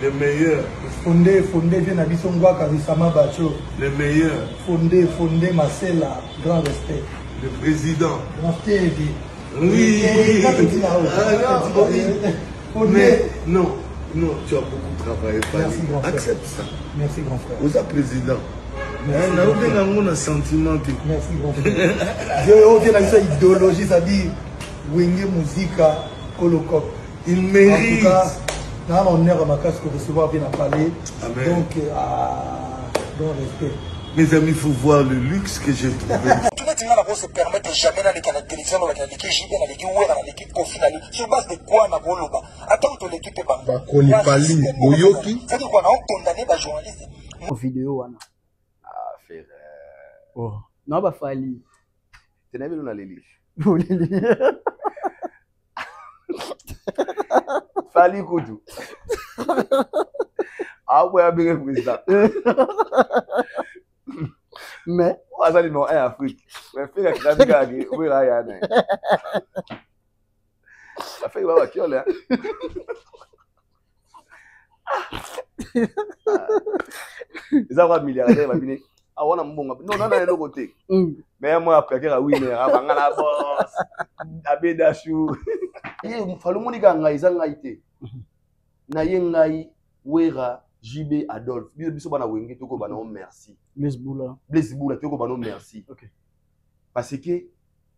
Le meilleur. Fondé, vient à Bissongwa, Kavisama Bacho. Le meilleur. Fondé, Marcella, grand respect. Le président. Grand oui. Mais non, tu as beaucoup travaillé. Merci, grand frère. Accepte ça. Merci, grand frère. Vous êtes président. Merci, un sentiment. Merci, grand frère. J'ai une idéologie, c'est-à-dire, Wenge Musica, Kolokop. Il mérite. En tout cas, dans l'honneur à ma casse pour recevoir bien à parler. Amen. Donc, bon respect. Mes amis, il faut voir le luxe que j'ai trouvé. Tu n'as pas se permettre jamais d'aller à la télévision, dans l'équipe JB, dans l'équipe Ouer, dans l'équipe Kofi, sur base de quoi na Boloba. Attends que l'équipe est pas. Konipali, Boyoki. Ça dit quoi, on a condamné les journalistes. Vidéo, Anna. Ah, frère. Oh, non, bah, Fali. Tu n'as vu dans les livres. Fali Koudou. Ah ouais, bien président. Mais on va aller en Afrique. Mais fais la crème où là ya né. Ça fait va qui là. Ils ont milliardaire va venir. Ah on a mbonga. Non non non côté. Mais moi après que winner abanga la boss. Abedashu. Il fallait monika ngai za ngai te. Na yengai wera JB Adolphe. Biso bana wenge toko bana merci. Blaise Boula toko bana merci. OK. Parce que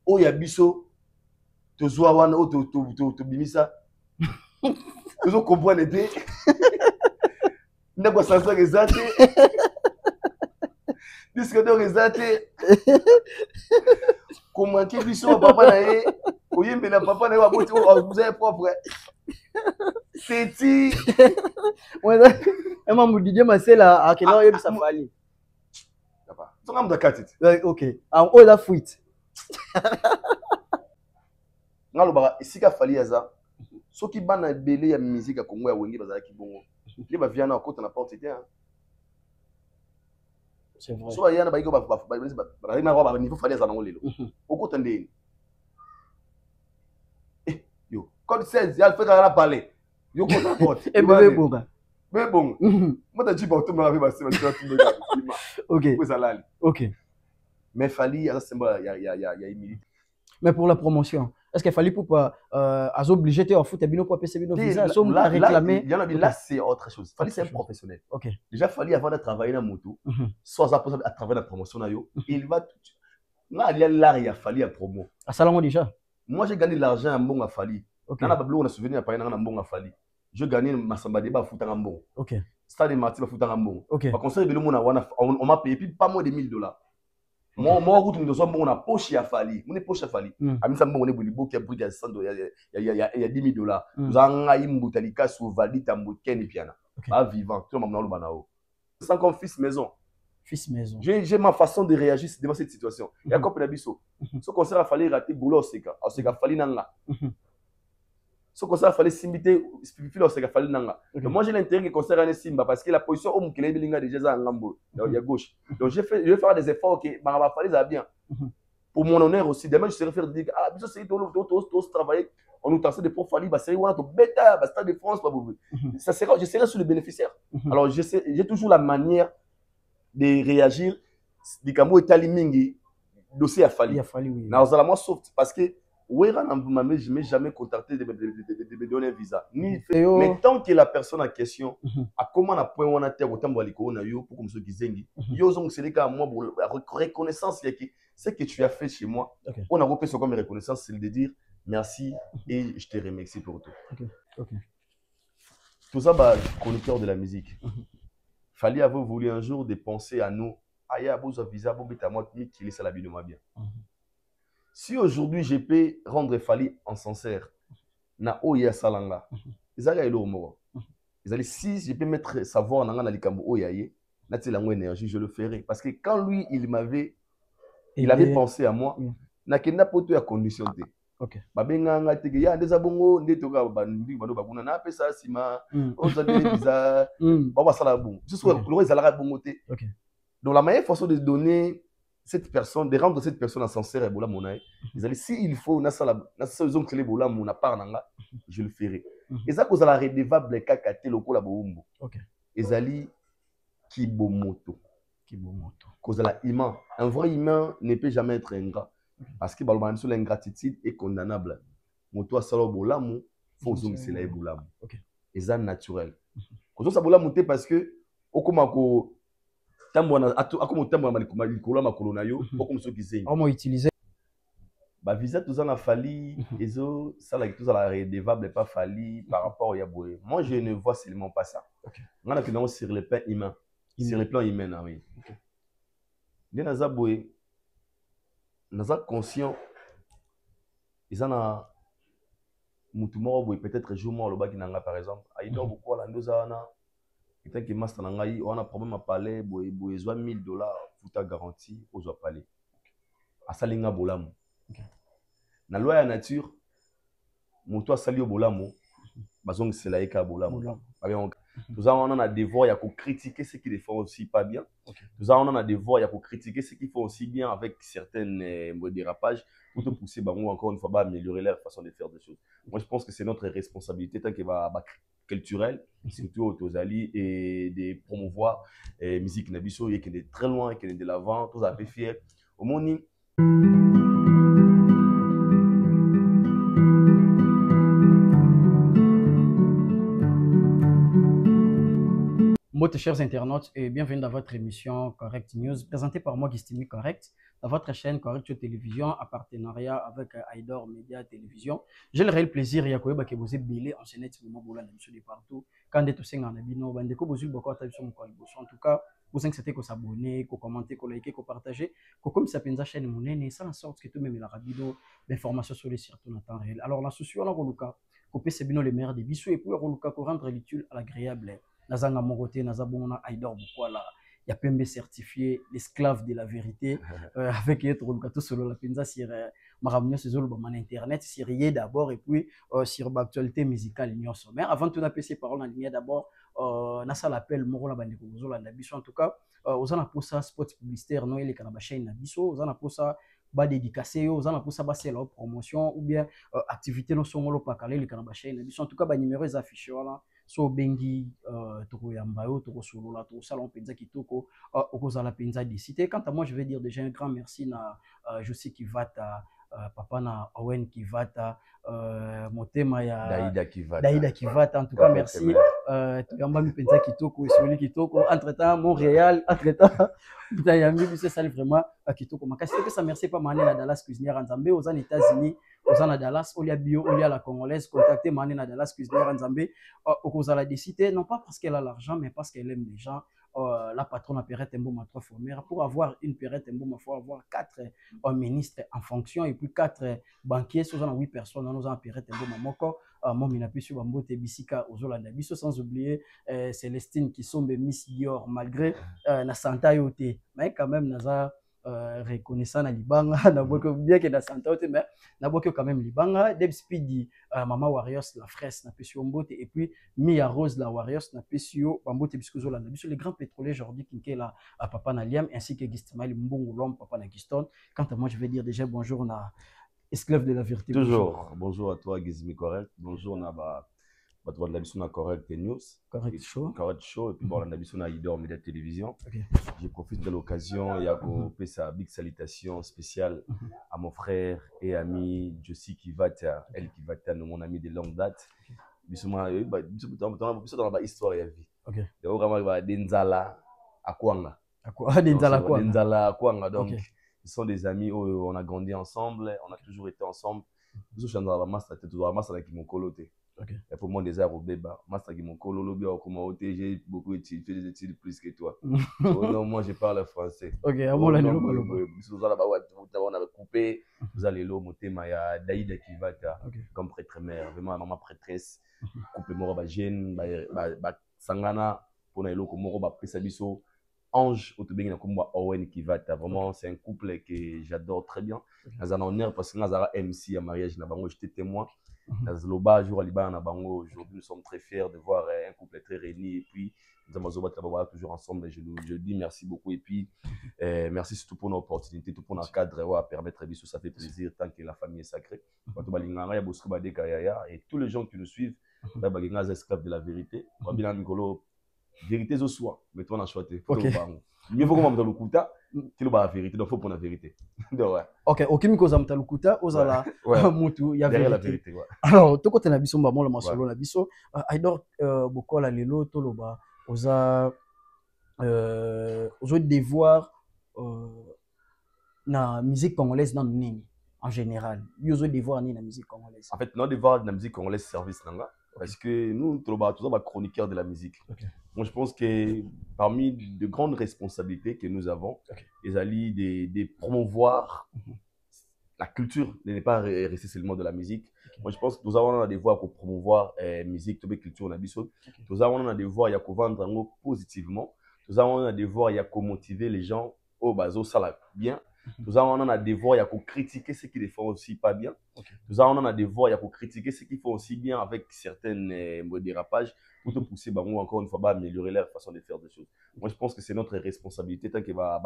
oya biso tozwa wana o to bimisa. Tozo comprendre te. Ndako sansa rezate. Puisque donc rezate. Comment que biso papa na ye oyembe na papa na ye aboti vous avez propre. Teti. Ouais, maman Didier Marcella à quelle heure il ça fallait. Papa, tu as de katiti. OK. En haut la fuite. Ngalo ba isika fali aza. Soki bana belé ya musique ya Congo ya wenge bazala ki bongo. Li ba viana ko na porte te. C'est vrai. So ba yana ba iko ba na ba niveau fali aza na ngolelo. Okota ndeni. Yo, comme 16 ya fait la parler. Yo ko na porte. Et bébé bonga. Mais bon, moi t'as dit bon tout m'arrive à se mettre tout le monde. OK. OK. Mais fali ça c'est moi il y a humilité. Mais pour la promotion, est-ce qu'il fallait pour pas obligé de foot et bino pour PC bino visa so là réclamer. Il y en a là c'est autre chose. Fali c'est un professionnel. OK. Déjà fali avant de travailler dans moto, soit ça à travers la promotion na yo, il va là il y a l'art il y a fali à promo. À salon déjà. Moi j'ai gagné de l'argent à mbonga fali. OK. Nana bablo on a souvenir pas na mbonga fali. Je gagnais Massamba débat foot en bon. OK. Stade Marty va foot en bon. OK. Par contre, on m'a payé puis pas moins de $1000. Moi route nous sommes bon on a poche à fali. On est poche à fali. A mis ça bon on est bolibo qui a pris $100 il y a $10,000. Nous avons une boutalika sous valide en bouquin et piana. Pas vivant tout le monde le banao. Sans comme fils maison. Fils maison. J'ai ma façon de réagir devant cette situation. Il y a comme biso. Ce concert a fallu rater boulot seka. A seka fali nanga. Ce concert fallait s'imiter, il fallait nanga. Moi j'ai l'intérêt que concert ane simba parce que la position où mukele bilinga déjà za ngambo, il y a gauche. Donc je vais faire des efforts que ma fallait ça bien. Pour mon honneur aussi, demain je serai faire dire ah biso c'est tous travailler, on nous tente de pour fali ba série wana to bêta, ba Stade de France pas vous. Ça sera je serai sur le bénéficiaire. Alors j'ai toujours la manière de réagir dikamo etali mingi dossier a fali. Il a fallu oui. Na osala moi soft parce que Ouera je ne m'ai jamais contacté de me donner un visa. Mais tant que la personne en question a comment on a point on a terre autant pour comme ceux qui zengi. Yo zong c'est les cas moi pour la reconnaissance c'est que tu as fait chez moi. On a repris ça comme reconnaissance, c'est de dire merci et je te remercie pour tout. OK. Tout ça bah chroniqueur de la musique. Fallait avoir voulu un jour de penser à nous. Aya besoin visa pour bêta moi qui laisse la vie de moi bien. Si aujourd'hui je peux rendre Fali en sincère, na oya salanga, ils allaient le mot. Ils allaient si je peux mettre savoir dans la likambo oyaye, na ti lango énergie je le ferai parce que quand lui il avait pensé à moi, na kenda poto ya condition te. OK. Babenga nga te ya ndeza bongo ndeto ka bandi bano bakuna na pesa sima, on za visa, ba sala bon. Juste le ezalaka bongo te. OK. Donc la meilleure façon de donner cette personne, de rendre cette personne sincère et bola monaï, ils allaient si il faut na sala na saison que les bola mona par nanga, je le ferai. eza kozala redevable kaka te lokola boumbu. Ezali kibomoto. Kozala humain. Un vrai humain ne peut jamais être ingrat. Parce que l'ingratitude est condamnable. Moto asalo bolamu, faut zongisela e bolamu. Eza naturel. Kozo sa bolamu te parce que okomako tambona akomo tambona malikolo makolo na yo, okomo soki zengi. Comment utiliser Ba visa tous en a fallu, ezo ça la tous à la redevable pas fallu par rapport au Yaboué. Moi je ne vois seulement pas ça. On a que sur le plan humain. Sur le plan humain, oui. Dès naza boé, naza conscient, ils en a mutumoro boé peut-être jour mort le bas qui n'anga par exemple. Aïdo beaucoup la ndoza na. Peut-être que master nangai, on a problème à parler boé boé soit $1000 pour ta garantie aux oies parler. À salinga bolamu. Na loi ya nature, moto asali au bolamu, bazong c'est la eka bolamu. Nous avons un devoir de critiquer ce qui les font aussi pas bien. Nous avons un devoir de critiquer ce qu'ils font aussi bien avec certains dérapages pour te pousser encore une fois à améliorer leur façon de faire des choses. Moi, je pense que c'est notre responsabilité tant qu'elle va culturelle, surtout aux Tozali, et de promouvoir la musique Nabiso et qui est très loin et qui est de l'avant. Tous à fait fiers. Au monde. Bonjour chers internautes et bienvenue dans votre émission Correct News, présentée par moi Gistimi Correct, dans votre chaîne Correct Télévision, en partenariat avec Aidor Média Télévision. J'ai le réel plaisir de vous que vous êtes belé en chaîne de partout. Quand vous êtes en abino, vous êtes en tout cas, vous incitez à s'abonner, à commenter, à liker, à partager, comme ça peut être chaîne monnaie, ça en sorte que tout même la rabido d'informations sur les circuits en temps réel. Alors la solution, on a Roluka, couper ces binos les meilleurs des bisous et puis Roluka pour rendre l'utile à l'agréable. Nazanga Moroté, Nazabona Aidor Bukwala, il y a PMB certifié, l'esclave de la vérité, avec Yetrolukato solo la Penza sur Maramio Sezolo Baman Internet, sur Yé d'abord et puis sur l'actualité musicale Union Sommaire. Avant tout, on a passé parole en ligne d'abord, Nasa l'appel Morola Bandeko Zola Nabiso, en tout cas, aux ana pour ça, spot publicitaire, non, il est Kanabaché Nabiso, aux ana pour ça, bas dédicacé, aux ana pour ça, c'est la promotion ou bien activité non songolo pakale, les Kanabaché Nabiso, en tout cas, bah numéro est affiché, voilà. So bengi toko yambayo toko solola toko salon penza kitoko okozala penza décidé. Quant à moi je vais dire déjà un grand merci na Josi Kivata papa na Owen Kivata motema ya Daïda Kivata en tout cas merci yamba mi penza kitoko esoli kitoko entre-temps Montréal entre-temps Yambi c'est ça vraiment kitoko makasi que ça merci pas mané na Dallas cuisinière Nzambe aux États-Unis aux à Dallas, Olia Bio, Olia la Congolaise, contactez Manena Dallas, cuisinière Nzambe, aux la décider, non pas parce qu'elle a l'argent, mais parce qu'elle aime les gens. La patronne a Perrette Mbouma 3 formères. Pour avoir une Perrette Mbouma, il faut avoir 4 ministres en fonction et puis 4 banquiers. Si on a 8 personnes, nous avons Perrette Mbouma Moko, Momina Pissu Bambote Bissika, Ozolanda Bisso, sans oublier Célestine qui sont Miss Dior, malgré la Santa Yote. Mais quand même, Naza. Reconnaissant na libanga na boko bien que na santa mais na boko quand même libanga Deb Speedy Mama Warriors la fraise na pesio mbote et puis Mia Rose la Warriors na pesio bambote biscuzo la biso les grands pétroliers Jordi Kinkela à papa na Liam ainsi que Gistimali Mbongo l'homme papa na Giston. Quant à moi je vais dire déjà bonjour na esclave de la vérité. Toujours bonjour à toi Gizmi Correct, bonjour na ba de la mission Correct News, Correct Show, et puis bon la mission Aidor Média Télévision. Je profite de l'occasion, il y a sa big salutation spéciale à mon frère et ami Josie Kivata, elle Kivata, mon ami de longue date. Bisoma, dans la histoire et la vie. Donc vraiment Denzala Akwanga. Denzala Akwanga, donc ils sont des amis où on a grandi ensemble, on a toujours été ensemble. Je suis dans la master, toujours la master avec mon coloté. Et pour moi, des arts au béba, master qui mon cololo bien comme OT, j'ai beaucoup étudié, fait des études plus que toi. Non, moi je parle français. Ok, à mon avis, vous avez coupé, vous allez là, mon thème, il y a Daïda Kivata comme prêtre-mère, vraiment maman prêtresse, couple moro jeune, sangana pour na eloko moro ba pesa biso ange otobengi na komba Owen Kivata, vraiment c'est un couple que j'adore très bien. Dans un honneur parce que nazara MC à mariage na bango, j'étais témoin. Aujourd'hui, nous sommes très fiers de voir un couple très réuni et puis nous sommes toujours ensemble. Je dis merci beaucoup et puis merci surtout pour l'opportunité, tout pour notre cadre à permettre ça fait plaisir tant que la famille est sacrée. Et tous les gens qui nous suivent, là bagenga za esclave de la vérité babina ngolo vérité zo soi mais toi on a choisi mieux vaut comme mutalukuta tilo ba vérité donc faut pour la vérité donc ouais ok okimiko za mutalukuta ozala mutu ya derrière la vérité ouais. Alors toko tena biso mba mola masolo na biso Aidor bokola lelo toloba oza ozo devoir na musique congolaise dans nini en général yozo devoir ni na musique congolaise en fait non devoir na musique congolaise service nanga parce que nous toloba tous les chroniqueurs de la musique. Moi je pense que parmi de grandes responsabilités que nous avons les alliés de promouvoir la culture n'est pas rester seulement de la musique. Moi je pense que nous avons des devoirs pour promouvoir musique toute culture na biso. Nous avons des devoirs ya ko vendre positivement. Nous avons des devoirs ya ko motiver les gens au bazo ça bien. Nous avons un devoir, il y a pour critiquer ce qui les font aussi pas bien. Nous avons un devoir, il y a pour critiquer ce qu'ils font aussi bien avec certains dérapages pour te pousser, encore une fois, à améliorer leur façon de faire des choses. Moi, je pense que c'est notre responsabilité tant qu'elle va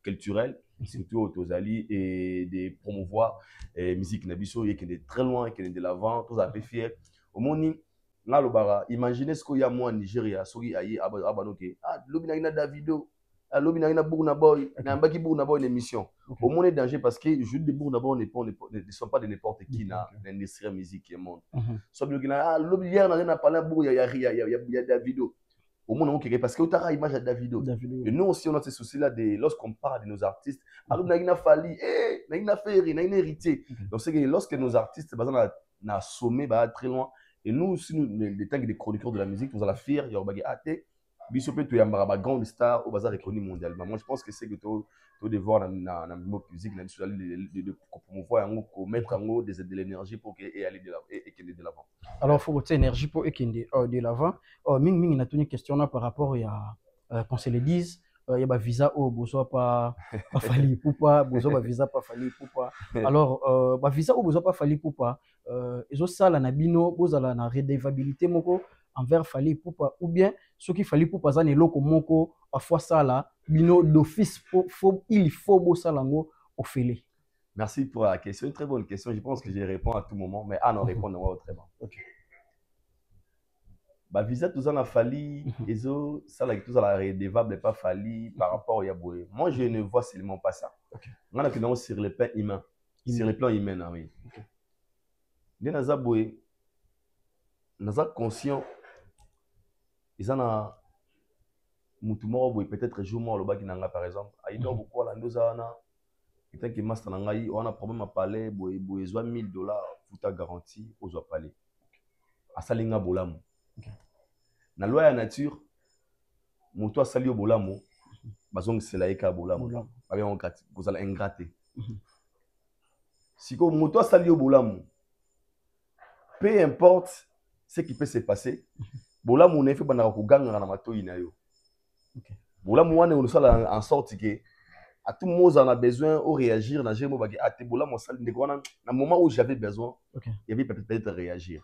culturelle, surtout aux alliés, et de promouvoir la musique nabiso, qui est très loin, qui est de l'avant, tous à peu fiers. Au monde, imaginez ce qu'il y a moi en Nigeria, ce qu'il y a à Davido. Lobi na Burna Boy, na mbaki Burna Boy une émission. Au moins danger parce que je dis Burna Boy ne sont pas de n'importe qui dans l'industrie musique qui est monde. Soit bien que lobi hier na parlé Burna il y a Davido. Au moins on parce que tu as image à Davido. Et nous aussi on a ce souci là de lorsqu'on parle de nos artistes, alors na Fali, na Ferry, na hérité. Donc c'est que lorsque nos artistes na sommé très loin et nous aussi les temps des chroniqueurs de la musique, nous allons faire il y a bagay Bishopé, tu es un grand star au bazar reconnu mondialement. Moi, je pense que c'est que tu dois voir dans la musique, de promouvoir, de mettre en haut de l'énergie pour aller de l'avant. Alors, il faut que énergie pour aller de l'avant. Ming, a une question là par rapport à qu'on se le dise. Il y a un visa au besoin pas fali pour pas besoin visa pas fali pour pas alors visa au besoin pas fali pour pas ils ont ça la nabino bozala na redevabilité moko envers fali pour pas ou bien ce qui fali pour pas ne loko moko parfois ça là bino d'office il faut bosalango au félé. Merci pour la question, une très bonne question. Je pense que je réponds à tout moment mais non répondre autrement. OK. Visa tout ça n'a fallu et ça là tout ça la redevable pas fallu par rapport au Yaboué. Moi je ne vois seulement pas ça. On a que sur le plan humain. Sur le plan humain oui. Dès naza boé naza conscient ils en a mutumo boé peut-être jour moi le baki nanga par exemple aido beaucoup la ndoza na tant que master nanga on a problème à parler boé besoin $1000 pour ta garantie aux parler. Asalinga bolamu. Na loi ya nature moto asali yo bolamu bazong sela eka bolamu ba bien ngati kozala ingraté siko moto asali yo bolamu peu importe ce qui peut se passer bolamu na fait bana ko ganga na matoyi na yo bolamu wana on sala en sorte que à tout moment on a besoin au réagir na jemo baki ate bolamu sali ndeko wana na moment où j'avais besoin il y avait peut-être réagir.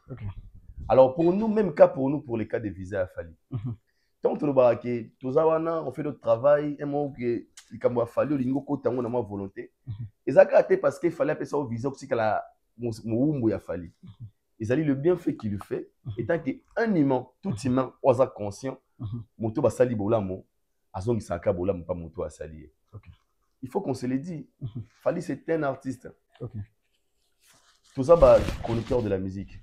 Alors pour nous, même cas pour nous, pour les cas de visa à Fali. Tant que on fait notre travail, et moi que les Fali, on a ma volonté. Et ça a été parce qu'il fallait appeler ça au visa aussi que la moumou ya Fali. Ils allaient le bienfait qu'il fait, étant qu'un humain, tout humain, osa conscient, moto ba sali bolamo, azong saka bolamo pas moto à sali. Il faut qu'on se le dise. Fali c'est un artiste. Tout ça bah chroniqueur de la musique.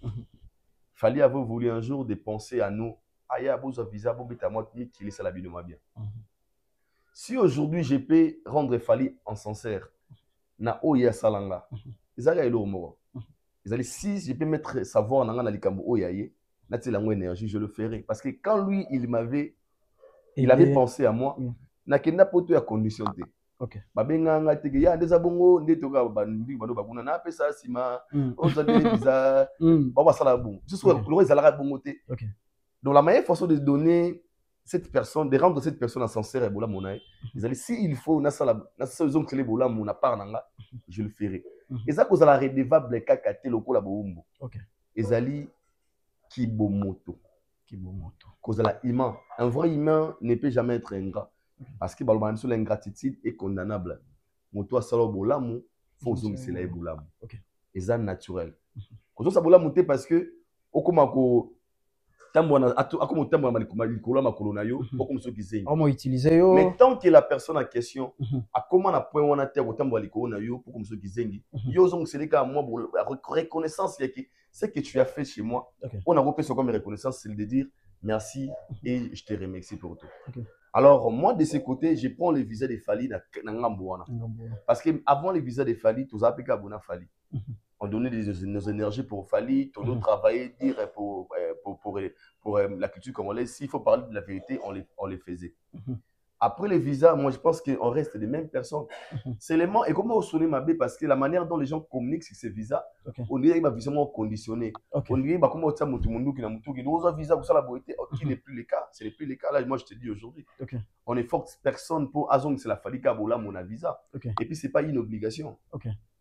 Fali avait voulu un jour de penser à nous. Aya bozo visa bobita moi qui est ça la vie de moi bien. Si aujourd'hui je peux rendre Fali en sincère na oya salanga. Izaka elo moko. Izali si je peux mettre savoir na likambo oya ye, na ti lango énergie je le ferai parce que quand lui il avait pensé à moi na kenda poto ya condition te. OK. Babenga ngate ke ya ndeza bongo ndetoka bandi bano bakuna na pesa sima ozade visa baba sala bon. Juste le ezalaka bongo te. OK. Donc la meilleure façon de donner cette personne de rendre cette personne sincère et bola monaï ils allaient si il faut na sala na saison clé bola mona par nanga je le ferai. Et ça cause la redevable kaka te lokola boumbo. OK. Ezali kibomoto cause la humain un vrai humain ne peut jamais être ingrat. Parce que l'ingratitude est condamnable. Moto asalo bolamu, faut zoom c'est bolamu. Et ça naturel. Quand ça bolamu parce que okomako tambour comme tambour malikolo makolo na yo pour comme ceux qui zengi on utiliser yo mais tant que la personne en question a comment na point wana terre tambour malikolo na yo pour comme ceux qui zengi yo zong c'est les cas moi reconnaissance c'est que tu as fait chez moi on a repris ce comme reconnaissance c'est de dire merci et je te remercie pour tout. Alors, moi, de ce côté, je prends le visa de Fali dans Ngambouana. Parce qu'avant le visa de Fali, tous appelés à Fali. On donnait nos énergies pour Fali, tout nous travailler, dire pour la culture congolaise. S'il faut parler de la vérité, on les faisait. Après les visas, moi, je pense qu'on reste les mêmes personnes. Seulement, et comment on sonne ma bête, parce que la manière dont les gens communiquent sur ces visas, on dirait que visas conditionné. On dirait que comment on tient mon qui n'a qui nous a visa pour ça la beauté, qui n'est plus le cas. Ce n'est plus le cas. Là, moi, je te dis aujourd'hui. On est forte personne pour Azong, c'est la Falika Bola, mon visa. Et puis, ce n'est pas une obligation.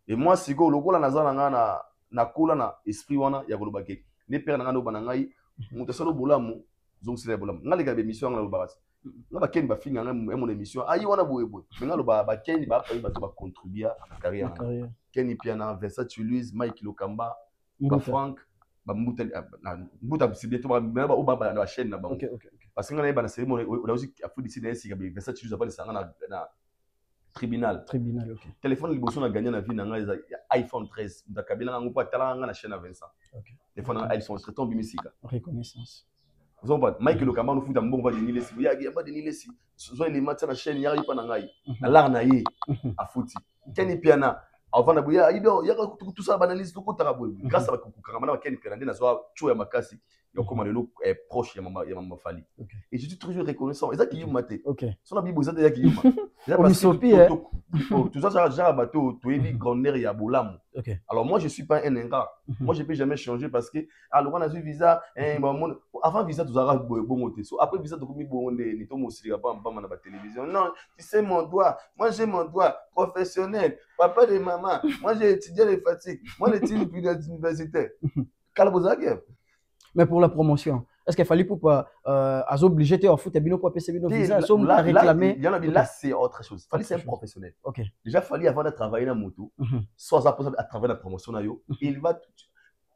Et moi, c'est quoi, le gars, na kola na esprit wana ya kolobake. Les pères na no banangai, mon tesoro bola mo, zong c'est bola. Nga les gars, émission na lobaras. Nga ba ken ba finga nga mon émission. Ayi wana boye boye. Mais nga lo ba ken ba contribuer à la carrière. Ken Piana, Vincent Toulouse, Mike Lokamba, ba Frank, ba Mbuta c'est bientôt ba ba la chaîne na ba. Parce que nga na cérémonie on a aussi afou d'ici na si Vincent Toulouse a pas sanga na tribunal, ok. Téléphone le bosso na gagné na vie na nga iPhone 13. Da kabila nga pas tala nga na chaîne à Vincent. Téléphone iPhone c'est ton bimisika. Reconnaissance. Vous en parlez. Mike Lokamba nous fout un bon va de Nilesi. Il y a pas de Nilesi. Soit les matchs na chaîne ya pas na ngai. Na lar na ye a fouti. Ken Piana avant na buya ido ya tout ça banalise tout ko tarabou. Grâce à Kukamana Ken Piana na zo chou ya makasi. Il y a comme le est proche, il y a ma Fali. Et je suis toujours reconnaissant. Et ça qui y maté. Son ami vous êtes qui y tout ça j'ai bateau tu es dit grandeur ya bolam. Alors moi je suis pas un ingrat. Moi je peux jamais changer parce que alors on a eu visa avant visa tu auras bon côté. Après visa tu commis bon ni to mo sira pas na ba télévision. Non, tu sais mon doigt. Moi j'ai mon doigt professionnel. Papa de maman. Moi j'ai étudié les fatigues. Moi l'étude puis l'université. Calbozake. Mais pour la promotion, est-ce qu'il fallait pour obliger à foutre bino pour passer bino visa à réclamer? Il y en a là c'est autre chose. Fallait c'est un professionnel. Déjà fallait avant de travailler dans moto, soit à travers la promotion na yo, il va tout.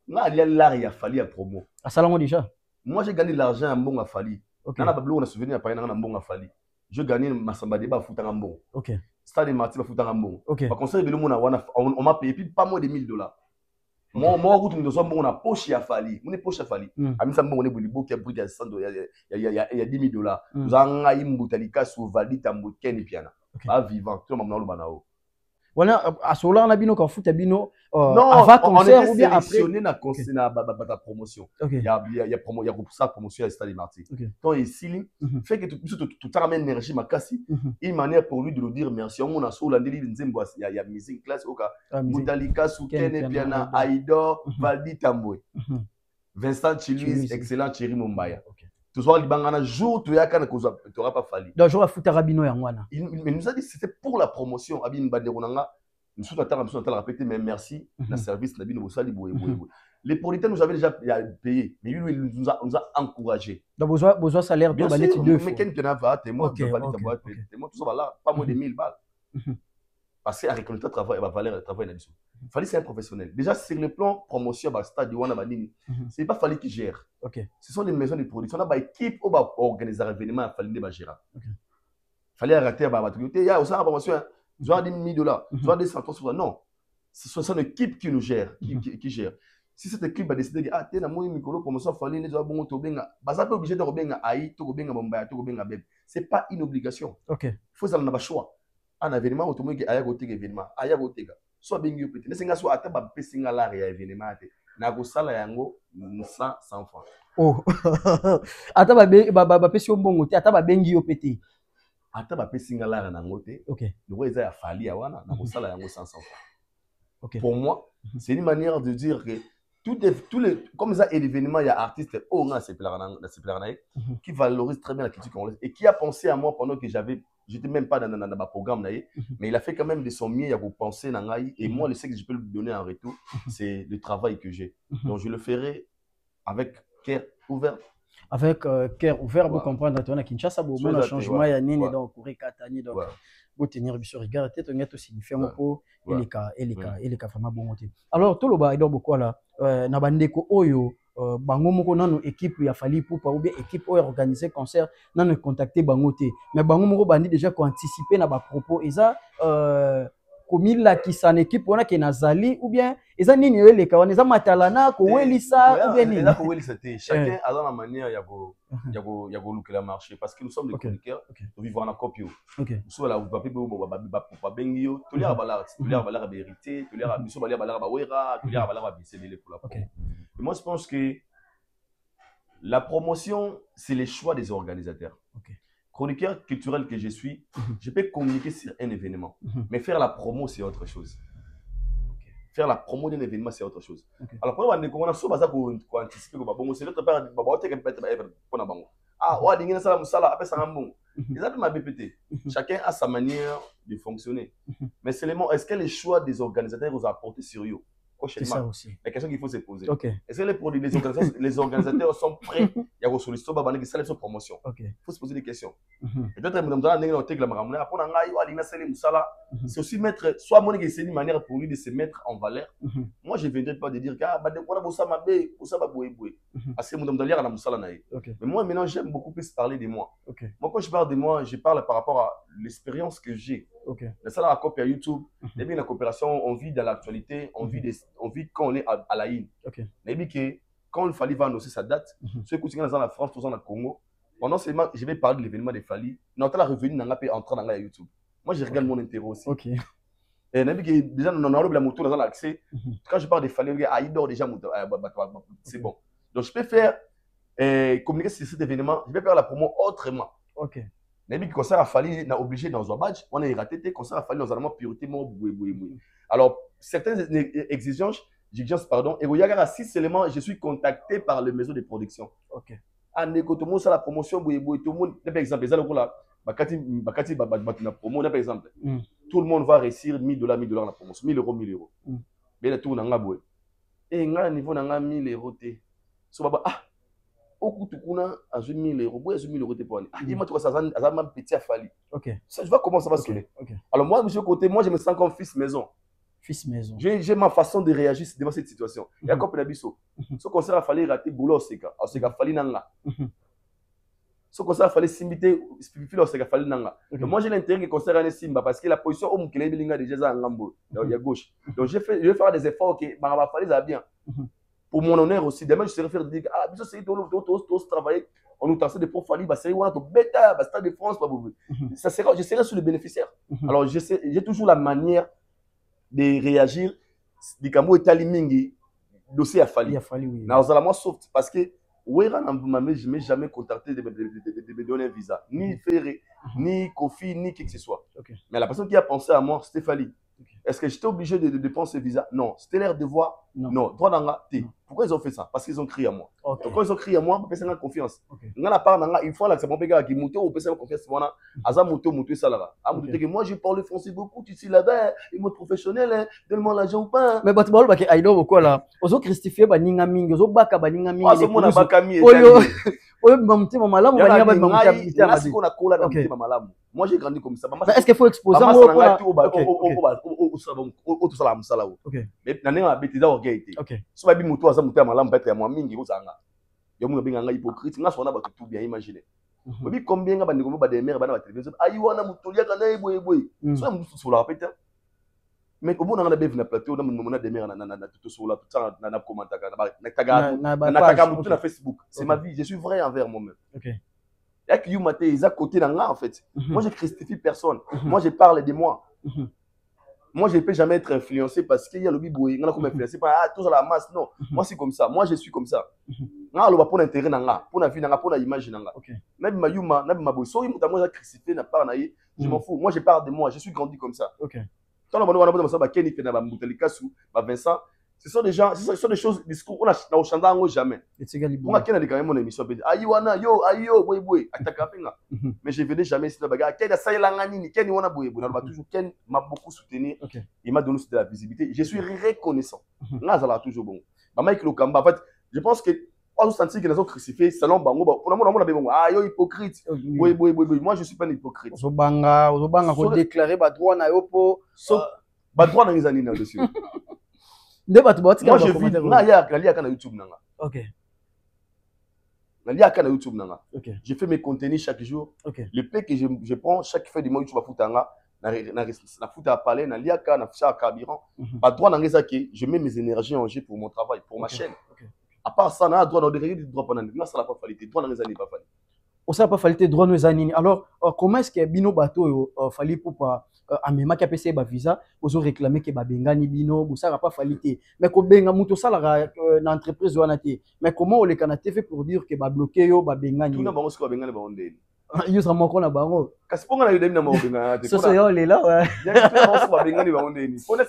Là il y a l'art il a fallu à promo. À Salon déjà. Moi j'ai gagné de l'argent en bon à Fali. Dans la bablo on a souvenir à pas en bon à Fali. Je gagnais ma samba débat foutre en bon. Stade Marty va foutre en bon. Par conseil de on m'a payé plus pas moins de $1000. Moi route nous sommes bon na poche à Fali mon poche à Fali ami ça bon on est bolibo qui a pris il y a $10,000 nous anga imbutalika sous valide tamboken piana pas vivant tout le monde na banao voilà à cela on a bino ka foot bino avant concert ou bien après on est na concert na ta promotion il y a promo il y a pour ça promotion à Stade Marty donc ici fait que tout ça ramène énergie makasi une manière pour lui de nous dire merci on a sur la ndeli nzembo il y a musique classe oka mutalika souken piana Aidor Valdi Tamboué Vincent Toulouse excellent Thierry Mumbaya tout ça libangana jour tu yakana tu auras pas fallu donc jour à foot rabino ya ngwana mais nous a dit c'était pour la promotion abin banderonanga nous sommes à répéter mais merci la service na bino bosali boye les producteurs nous avaient déjà payé mais lui il nous a encouragé donc besoin salaire de baleti deux mais quelqu'un n'a pas témoin tout ça là pas moins de 1000 balles parce qu'à reconnaître le travail va valer le travail là-dessus. Il fallait c'est un professionnel. Déjà sur le plan promotion bah stade wana banini, c'est pas fallu qui gère. Ce sont les maisons de production là bah équipe ou bah organiser l'événement il fallait des gérer. Fallait arrêter bah tout il y a aussi la promotion ils ont $10,000, ils ont des centaines non. Ce sont une équipe qui nous gère qui gère. Si cette équipe a décidé de ah t'es na moi micro promotion fallait les bon to benga bah ça pas obligé de benga ai to benga bomba to benga beb. C'est pas une obligation. Faut ça n'a pas choix. Un événement automobile aya côté événement aya côté ga soit bengi petit ne singa soit ata ba pesinga la ya événement te na go sala yango 100 francs ata ba pesi mbongo te ata ba bengi yo petit ata ba pesinga la na ngote le roi eza ya fali ya wana na go sala yango 100 francs pour moi c'est une manière de dire que tous les comme ça et l'événement il y a artistes qui valorisent très bien la culture congolaise et qui a pensé à moi pendant que j'étais même pas dans ma programme mais il a fait quand même de son mieux pour penser et moi le seul que je peux lui donner en retour c'est le travail que j'ai donc je le ferai avec cœur ouvert cœur ouvert pour comprendre ton Kinshasa bon le changement ya nini donc pour katani donc pour tenir sur regard tête on est aussi différent pour eleka vraiment bon côté alors tout le ba idor beaucoup là na bandeko oyo bango moko nano équipe ya Fally Ipupa ou bien équipe ou organiser concert nano contacter bango te mais bango moko bandi déjà ko anticiper na ba propos eza komila kisa na équipe wana ke nazali ou bien eza nini eleka wana eza matalana ko welisa ou bien nini eza ko welisa te chacun a dans la manière ya ko lukela marché parce que nous sommes des chroniqueurs nous vivons en copio so la ba pe ba bengi yo to lia balara vérité to lia biso balara ba wera to lia balara biselele pour la promo. Et moi je pense que la promotion c'est les choix des organisateurs. Chroniqueur culturel que je suis, je peux communiquer sur un événement. Mais faire la promo, c'est autre chose. Faire la promo d'un événement, c'est autre chose. Alors, pour nous, on a souvent anticiper que bon, c'est notre père, ah, ouais, il BPT. Chacun a sa manière de fonctionner. Mais seulement, est-ce que les choix des organisateurs vous apportent sur eux? C'est ça aussi. La question qu'il faut se poser. Est-ce que les produits, les organisateurs sont prêts à vous solliciter pour promotion? Il faut se poser des questions. Peut-être c'est aussi mettre, soit mon c'est une manière pour lui de se mettre en valeur. Moi, je ne viendrai pas de dire que mais moi, maintenant, j'aime beaucoup plus parler de moi. Moi, quand je parle de moi, je parle par rapport à l'expérience que j'ai. Mais ça, la copie à YouTube, et bien la coopération, on vit dans l'actualité, on vit quand on est à la IN. Mais bien quand le Fally va annoncer sa date, ceux qui sont dans la France, tous dans le Congo, pendant seulement, je vais parler de l'événement de Fally, non, la revenu dans la entrer dans la YouTube. Moi, je regarde mon intérêt aussi. Et déjà, on a la moto dans l'accès. Quand je parle de Fally, il dort déjà, c'est bon. Donc, je peux faire communiquer sur cet événement, je vais faire la promo autrement. Mais quand concert a Fally, on a obligé dans un badge, on a raté, concert a Fally, nous allons priorité. Alors, certaines exigences, pardon, et si seulement je suis contacté par le maison de production. En écoutant ça, la promotion, tout le monde, par exemple, par exemple, tout le monde va réussir $1000 la promotion, 1000 euros, 1000 euros. Mais le tour n'a pas et à niveau n'a 1000 euros. Au coup de kuna à 1000 euros, 1000 euros pour aller. Dis-moi toi ça m'a petit à Fally. Ça je vois comment ça va sonner. Alors moi monsieur côté, moi je me sens comme fils maison. Fils maison. J'ai ma façon de réagir devant cette situation. Et encore pour biso. Ce concert a fallu rater boulot seka. Alors c'est qu'a fallu nanga. Ce concert a fallu simiter filo c'est qu'a fallu nanga. Moi j'ai l'intérêt que concert ane simba parce que la position au mukele bilinga déjà za ngambo. Il y a gauche. Donc je vais faire des efforts que ma va fallu ça bien. Pour mon honneur aussi, demain je serais fier de dire ah biso c'est tous travailler on nous tente de pour Fally bah c'est on to bêta bah Stade de France pas ça sera je serai sur le bénéficiaire. Alors j'ai toujours la manière de réagir du Camo et Talimingi dossier à Fally. Oui. Moi soft parce que Wera je m'ai jamais contacté de me donner un visa ni Ferré ni Kofi ni qui que ce soit. Mais la personne qui a pensé à moi c'était Fally. Est-ce que j'étais obligé de dépenser visa? Non. C'était leur devoir? Non. Droit d'anga? Pourquoi ils ont fait ça? Parce qu'ils ont crié à moi. Donc quand ils ont crié à moi, ils ont confiance. Il faut que ça m'empêche qui monte au PC confiance. Moi je parle français beaucoup, tu sais là-bas, ils sont professionnels, donne-moi l'argent ou pas. Mais tu parles que Aïdo quoi là? Ils ont Christifié Baninga Mingi, ils ont Baka Baninga Mingi. Ils ont Bakami. Moi j'ai grandi comme ça. Est-ce qu'il faut exposer mais nana bêtise orgueil. Si babi moto aza moto ya malamu peut-être ya moi mingi ozanga. Yo mo benga nga hypocrite nga sona ba tout bien imaginer. Babi combien nga bandeko ba de mère bana ba télévision ayi wana moto liaka na eboy. So moto sur la peut-être. Mais au bout na beve na plateau na mona de mère na tout sur la tout ça na commenter na taga moto na Facebook. C'est ma vie, je suis vrai envers moi-même. Il y a qui you maté ils à côté dans en fait. Moi je christifie personne. Moi je parle de moi. Moi, je ne peux jamais être influencé parce qu'il y a le biboué. Il y a comme influencé par tout à la masse. Non, moi, c'est comme ça. Moi, je suis comme ça. Moi, je suis pour l'intérêt, pour la vie, pour l'image. Même ma yuma, même ma boisson, moi, j'ai crucifié, je m'en fous. Moi, je parle de moi. Je suis grandi comme ça. Quand on a Kenny fait Vincent, ce sont des gens, ce sont des choses, discours, on a chanté jamais. On a quand même mon émission. Aïwana, yo, aïyo, boy, mais je venais jamais sur la bagarre. Ken a ça langani, Ken wana boy, on va toujours Ken m'a beaucoup soutenu. Il m'a donné de la visibilité. Je suis reconnaissant. Là, ça va toujours bon. Mike Lokamba, en fait, je pense que on sentit qu'ils ont crucifié selon Bango. Pour le moment, on a besoin. Ah, yo hypocrite. Oui. Moi, je suis pas un hypocrite. Zobanga, ko déclarer ba droit na yo po. Ba droit na ngizani na dessus. Moi, je vis na ya kali ya kana YouTube nanga. Naliaka na YouTube nanga. Ok. Je fais mes contenus chaque jour. Ok. Le paix que je prends chaque fin du mois YouTube à Foutanga, na Fouta à parler, na liaka, na Fouta à carburant. Pas droit dans les que je mets mes énergies en jeu pour mon travail, pour ma chaîne. À part ça, na droit dans des droits pendant là ça n'a pas fallu. Droit dans les années pas fallu. Ça n'a pas fallu droit nos années. Alors comment est-ce que bino bateau fallu pour pas amema qui a payé ba visa, vous réclamer que ba bengani bino, ça n'a pas fallu. Mais ko benga muto ça la entreprise wana té. Mais comment on les canate fait pour dire que ba bloqué yo ba bengani. Tout na bango ko bengani ba ondeli. Yo sa moko na bango. Kasi ponga na yudemi na mo bengani. Ça c'est yo là ouais. Ya que ba bengani ba ondeli. OK.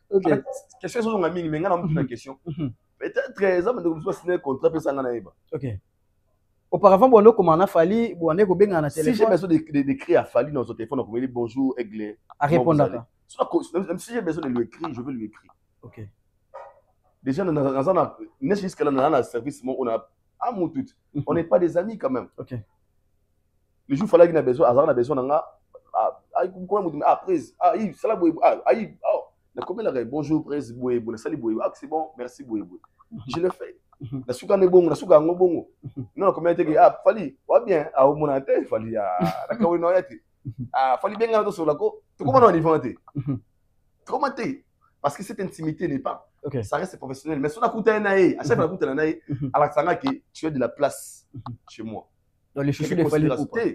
OK. Question sur nga mingi mais nga na mtu na question. Peut-être les hommes de comme ça signer contrat pe sanga na yeba. OK. Auparavant, bon, comment on a fallu, bon, on est bien dans la téléphone. Si j'ai besoin d'écrire à Fali dans son téléphone, on peut dire bonjour, Aigle. À répondre à ça. Même si j'ai besoin de lui écrire, je vais lui écrire. Ok. Déjà, dans un service, on a un mot tout. On n'est pas des amis quand même. Ok. Le jour où Fali a besoin, Azar a besoin d'un gars. Prise. Ça là, bonjour, prise, salut, c'est bon, merci, je le fais. Na suka ne bongo na suka ngo bongo non comment te fali wa bien a mona te fali ya na kawe no yati fali benga to sur la ko to comment on inventer comment te parce que cette intimité n'est pas ça reste professionnel mais si on a coûté naé à chaque fois coûté naé à la sanga que tu as de la place chez moi dans les chouchous des fali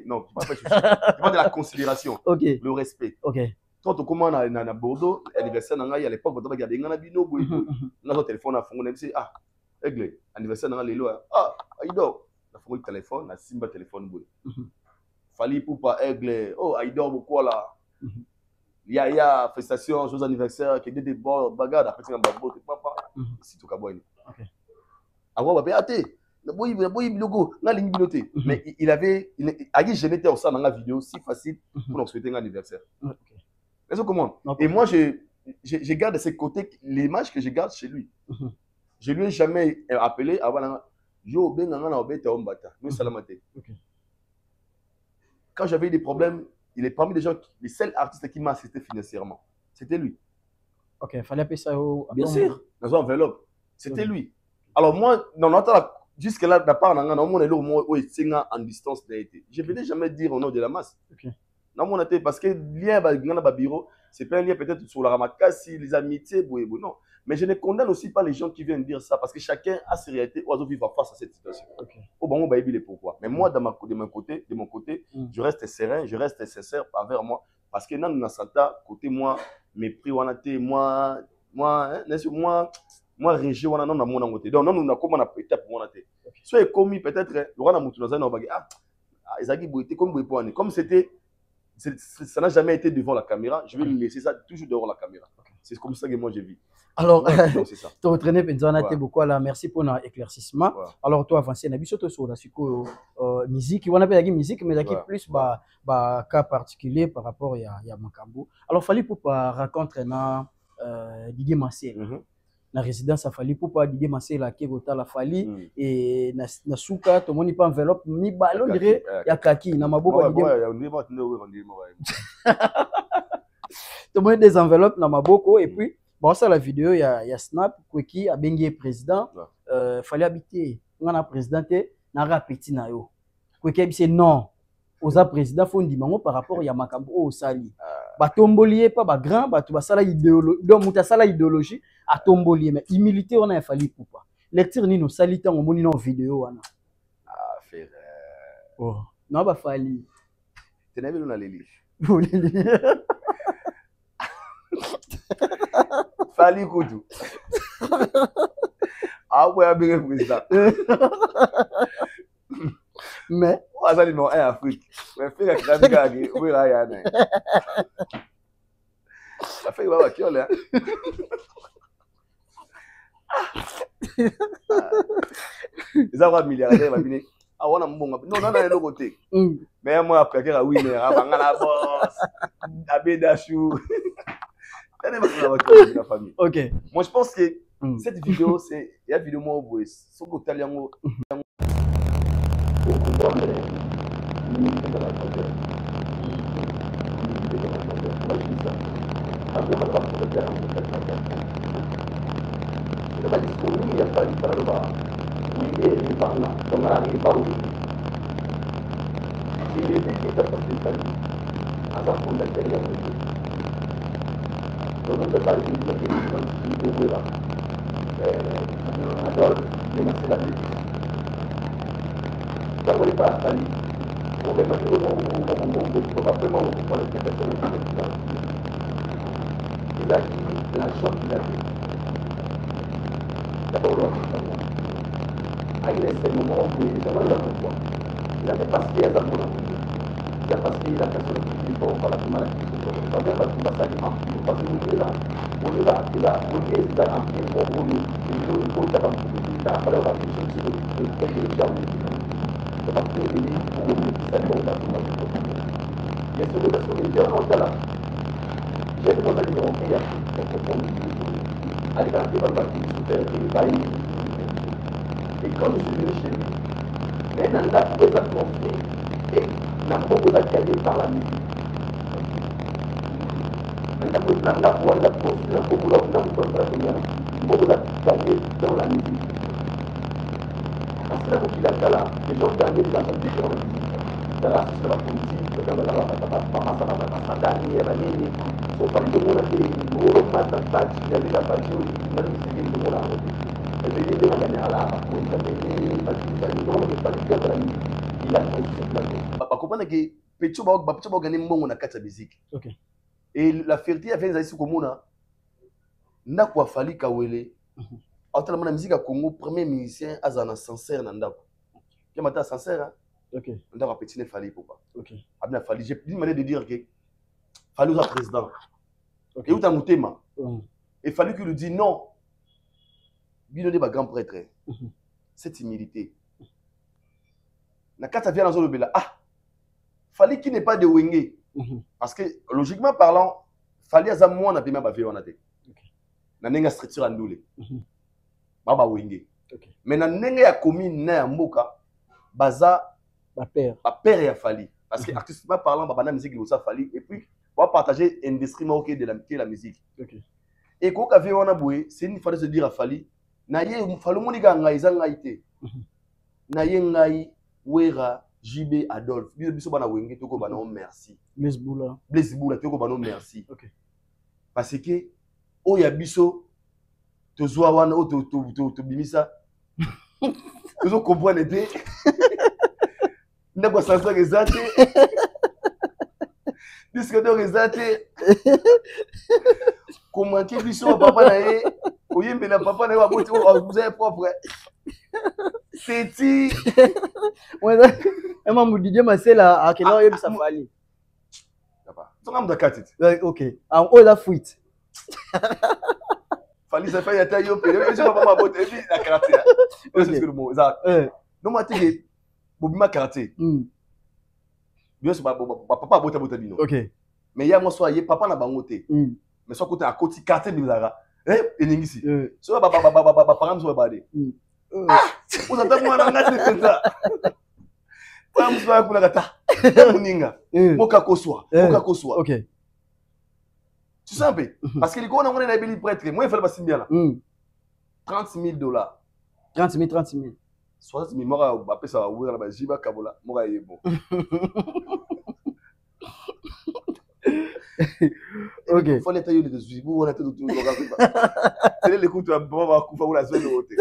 non pas chouchou tu vois de la considération le respect quand on commande na Bordeaux anniversaire nanga à l'époque on a benga na bino boy na son téléphone a fongo c'est Aigle, anniversaire dans les lois. Aïdor, la fongo téléphone, la simba téléphone boy. Fali pour pas Aigle, Aïdor beaucoup là. Ya festation, joyeux anniversaire, que des bagarres après c'est un babo, papa. Si tout kaboy. OK. Avoir ba até. Le boy logo, na ligne binoté. Mais il avait agi j'étais au ça dans la vidéo si facile pour nous souhaiter un anniversaire. OK. Est-ce comment? Et moi je garde de ce côté l'image que je garde chez lui. Je lui ai jamais appelé avant yo benganga na obeta ombata nous salamate. Quand j'avais des problèmes, il est parmi les gens les seuls artistes qui m'ont assisté financièrement. C'était lui. OK, fallait appeler ça bien sûr dans une enveloppe. C'était lui. Alors moi non jusque là d'apart nanga na mon elo mo etinga en distance d'été. Je venais jamais dire au nom de la masse. OK. Non mon été parce que lien ba ngana ba bureau, c'est pas un lien peut-être sur la ramakasi, les amitiés boyebo non. Mais je ne condamne aussi pas les gens qui viennent dire ça parce que chacun a ses réalités ou vivre face à cette situation. Au bon moment, il est pourquoi. Mais moi, de mon côté, je reste serein, je reste sincère envers moi parce que dans le côté moi, mépris, moi, régie, on a non mon côté. Donc, nous, on a comment on a étape pour mon côté. Soit commis peut-être, le roi n'a moutou dans un comme c'était, ça n'a jamais été devant la caméra, je vais le laisser ça toujours devant la caméra. C'est comme ça que moi je vis. Alors, tu entraîné beaucoup là. Merci pour l'éclaircissement. Alors, toi, avancé, on a vu surtout sur la musique. On a pas la musique, mais il plus cas particulier par rapport à Makambo. Alors, il fallait pour pas raconter Didier Massé. La résidence a fallu pour pas Didier Massé la Kegota la fallu et na souka tout le monde pas enveloppe ni ballon dirait ya kaki na maboko tout le monde des enveloppes na maboko et puis bon ça la vidéo il y a snap qui a bengi président fallait habiter on a présidenté na rapeti na yo qui c'est non aux président faut ndimango par rapport ya makambo au sali batombolier pas ba grand batu basala idéologie donc muta sala idéologie a tombolier mais humilité on a fallu pour pas lecture ni no sali tant on moni no vidéo wana frère non ba fali tenabi na leli Fali Kudu. Ouais, bien président. Mais on a dit non, en Afrique. Mais fait que la vie oui là y a né. Ça fait va qui là. Ils ont milliardaires va venir. Ah on a bon non le côté. Mais moi après que oui mais avant la boss. Abedachou. La famille. Ok. Moi je pense que cette vidéo c'est la vidéo moi au bois. Ce que tu as il est par là, on arrive par où il est dit que ça passe des familles. À sa fondation, il y a un peu. Donc, on ne peut pas dire que c'est une chose qui est là. Alors, je me suis la vie. Ça ne voulait pas aller. On va mettre au monde, on va vraiment comprendre les personnes qui sont là. Il a dit l'argent qu'il a fait. D'abord, il ese moment où il était là pourquoi. Il a fait parce qu'il y a un moment. Il a parce qu'il a personne qui faut pas la tomate. Il va faire tout ça qui marche. Parce que là, on est là, il a on est là en train de voir il faut pas il a pas la mission de faire le job. C'est parce que il est pour ça qu'on a tout. Il y a ce que ça veut dire en là. J'ai demandé de monter à la partie et quand je suis venu chez lui, maintenant là, pour les atmosphères, et n'a pas beaucoup d'accueilli par la musique. Maintenant, là, pour l'atmosphère, pour beaucoup d'accueilli dans la musique. Parce que là, il a là, les gens gagnent dans la musique. Dans la politique, dans la musique, sont pas de monde qui est gros, pas d'attaque, il y a des attaques, il y a des musiques. Comprendre que Pecho va gagner mbongo na kati ya musique. OK. Et la fierté avait zaisi komona na kwa Fally Kawele. Autant la musique à Congo premier musicien azana sincère na ndako. Qui mata sincère. OK. Ndako petit ne Fally pourquoi. OK. Abna Fally, j'ai une manière de dire que Fally est président. OK. Et où ta mutema. Et Fally qui lui dit non. Bino de grand prêtre. Cette humilité. Na kata vient dans le bela. Ah, Fally qui n'est pas de Wenge. Parce que logiquement parlant, Fally a moi na pema ba vie wana te. Na nenga structure andule. Baba Wenge. Mais na nenga ya commune na ya mboka baza ba père ya Fally. Parce que artistiquement parlant, baba na musique ça Fally et puis on va partager industrie OK de la musique. Et quand vie wana boye, c'est une fois de se dire à Fally na ye mfalo monika ngai za ngai te na ye ngai wera JB Adolphe biso bana Wenge toko bana merci Blaise Boula toko bana merci. OK. Parce que o ya biso to zwa wana o to bimisa to comprendre te ndako sansa rezate disque de rezate comment que biso papa na ye oyembe na papa na ye aboti vous avez propre c'est ouais maman Didier Masela a quelle heure il ça Fally papa ça m'a dakati OK en haut la fuite Fally ça fait yata yo pe je papa ma bote et puis la karaté c'est ce que le mot ça non ma tege bobima karaté bien sûr papa bota bino OK mais ya moi soyez papa na bangote mais soit côté à côté karaté bizarre eningisi so ba parents so bade vous entendez moi na ngati penza kwa mswa kuna kata muninga moka koswa OK tu sais un peu parce que les gars on a beli prêtre moi il fallait pas signer là $30,000 30 000 60 000 mora ba pesa wa ba jiba kabola mora yebo. OK. Il faut les tailler de zibou on a tout c'est l'écoute va kufa ou la zone haute.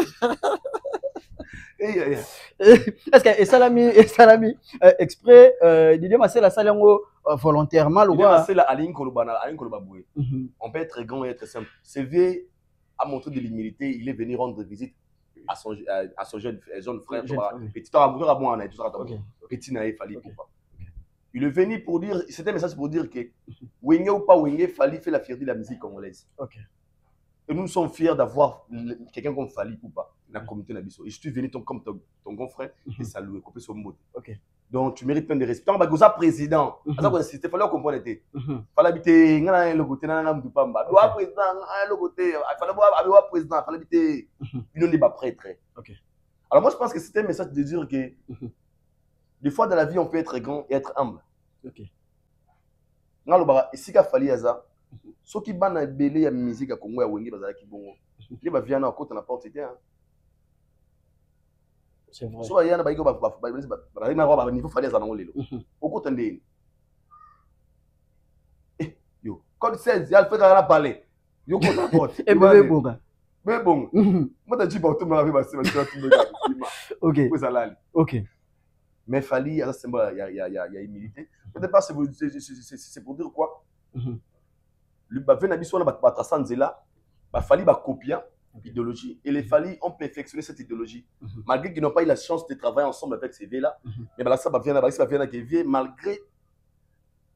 Est-ce que Salami exprès Didier Masela salango volontairement le gars c'est la Aline Kolobana boué. On peut être grand et être simple. C'est vieux a montré de l'humilité, il est venu rendre visite à son jeune frère petit à moi on a tout petit naïf Fally pourquoi. Il est venu pour dire, c'était un message pour dire que Wenge ou pas Wenge, Fally fait la fierté de la musique congolaise. OK. Et nous sommes fiers d'avoir quelqu'un comme Fally ou pas dans la communauté Nabiso. Et je suis venu comme ton grand frère et saluer, couper son mot. OK. Donc tu mérites plein de respect. Tu es président. C'était fallait comprendre. Fallait habiter ngana le côté na namdu pamba. Doit président le côté. Fallait avoir président. Fallait habiter une on est prêtre. OK. Alors moi je pense que c'était un message de dire que des fois dans la vie on peut être grand et être humble. OK. Ngalo ba isika Fally aza. Soki bana belé ya musique ya Congo ya Wenge bazala ki bongo. Les ba viana côté na porte était. C'est vrai. So ya na ba iko ba ba niveau fallait za ngolelo. Okota ndeni. Yo, code 16 ya fait la parler. Yo kota porte. Et bébé bonga. Mais bon, moi t'as dit bon tout m'a arrivé à tout le OK. Vous allez. OK. Mais Fally, ça c'est il y a humilité. Peut-être pas c'est pour dire quoi. Le ba vena biso na ba trasanzela, ba Fally ba copier idéologie et les Fally ont perfectionné cette idéologie malgré qu'ils n'ont pas eu la chance de travailler ensemble avec ces vieux là. Mais bah ça va venir malgré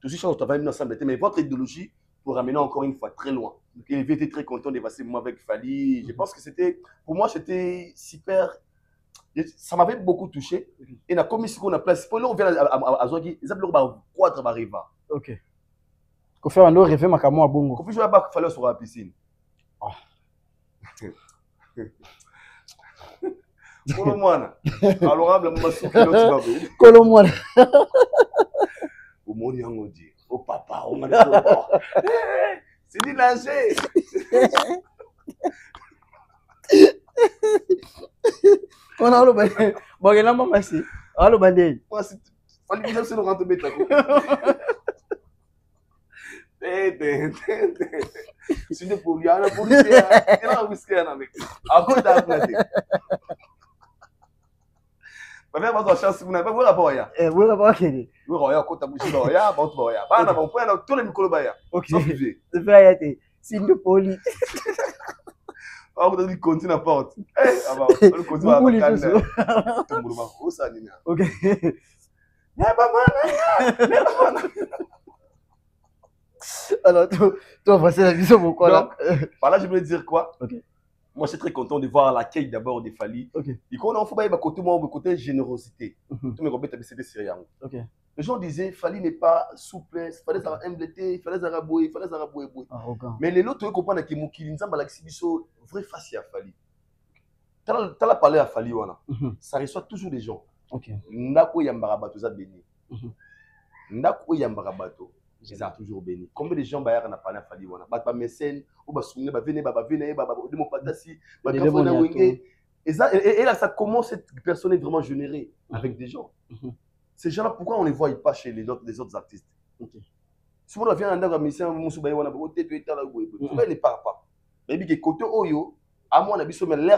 tous ces choses travailler ensemble mais votre idéologie pour ramener encore une fois très loin. Donc il était très content de passer moi avec Fally. Je pense que c'était pour moi c'était super. Ça m'avait beaucoup touché et na comme si on a place pour là on vient à Zogi ils appellent ba quadre ba riva. OK. Ko faire un rêver makamo a bongo. Ko fi jouer ba Fally sur la piscine. Kolo mwana. Honorable Masuki Lotibabe. Kolo mwana. Au moni yango di. Au papa, au mwana. C'est du danger. On a le bandé. Bon, il y a un moment ici. On a le bandé. Moi, c'est. Fallait que je le rentre bête. C'est de pour rien, pour rien. Il y a un whisky à avec. Après, t'as mais vous avez chance, vous n'avez pas vu la boya. Vous n'avez pas vu. Vous avez un côté bouché boya, bon boya. Bah, on peut aller tous les micros boya. OK. C'est vrai, il y a signe de poli. Ah, vous avez dit continue la porte. Eh, avant, le continue à la canne. Où ça, Nina? OK. Alors, toi, voici la vision pourquoi là. Par là, je voulais dire quoi? OK. Moi, je suis très content de voir l'accueil d'abord des Fally. OK. Et quand on fait côté générosité, tout mes compétences, c'était sérieux. OK. Les gens disaient Fally n'est pas souple, il fallait ça humilité, il fallait ça rabouer, il fallait ça rabouer. Mais les autres comprennent que Moukili Nzamba l'exhibition vrai face à Fally. T'as la parlé à Fally wana. Ça reçoit toujours des gens. OK. Ndako yambarabato za béni. Ndako yambarabato. Ils ont toujours béni. Combien de gens ont parlé à Fally wana? Ba mécène ou ba soumné ba venez ba demo patasi ba kafona wenge. Et là ça commence cette personne est vraiment générée avec des gens. Ces gens-là, pourquoi on ne les voit pas chez les autres artistes? Si on vient à un musicien, on ne parle pas. Mais que côté Oyo, à mon avis,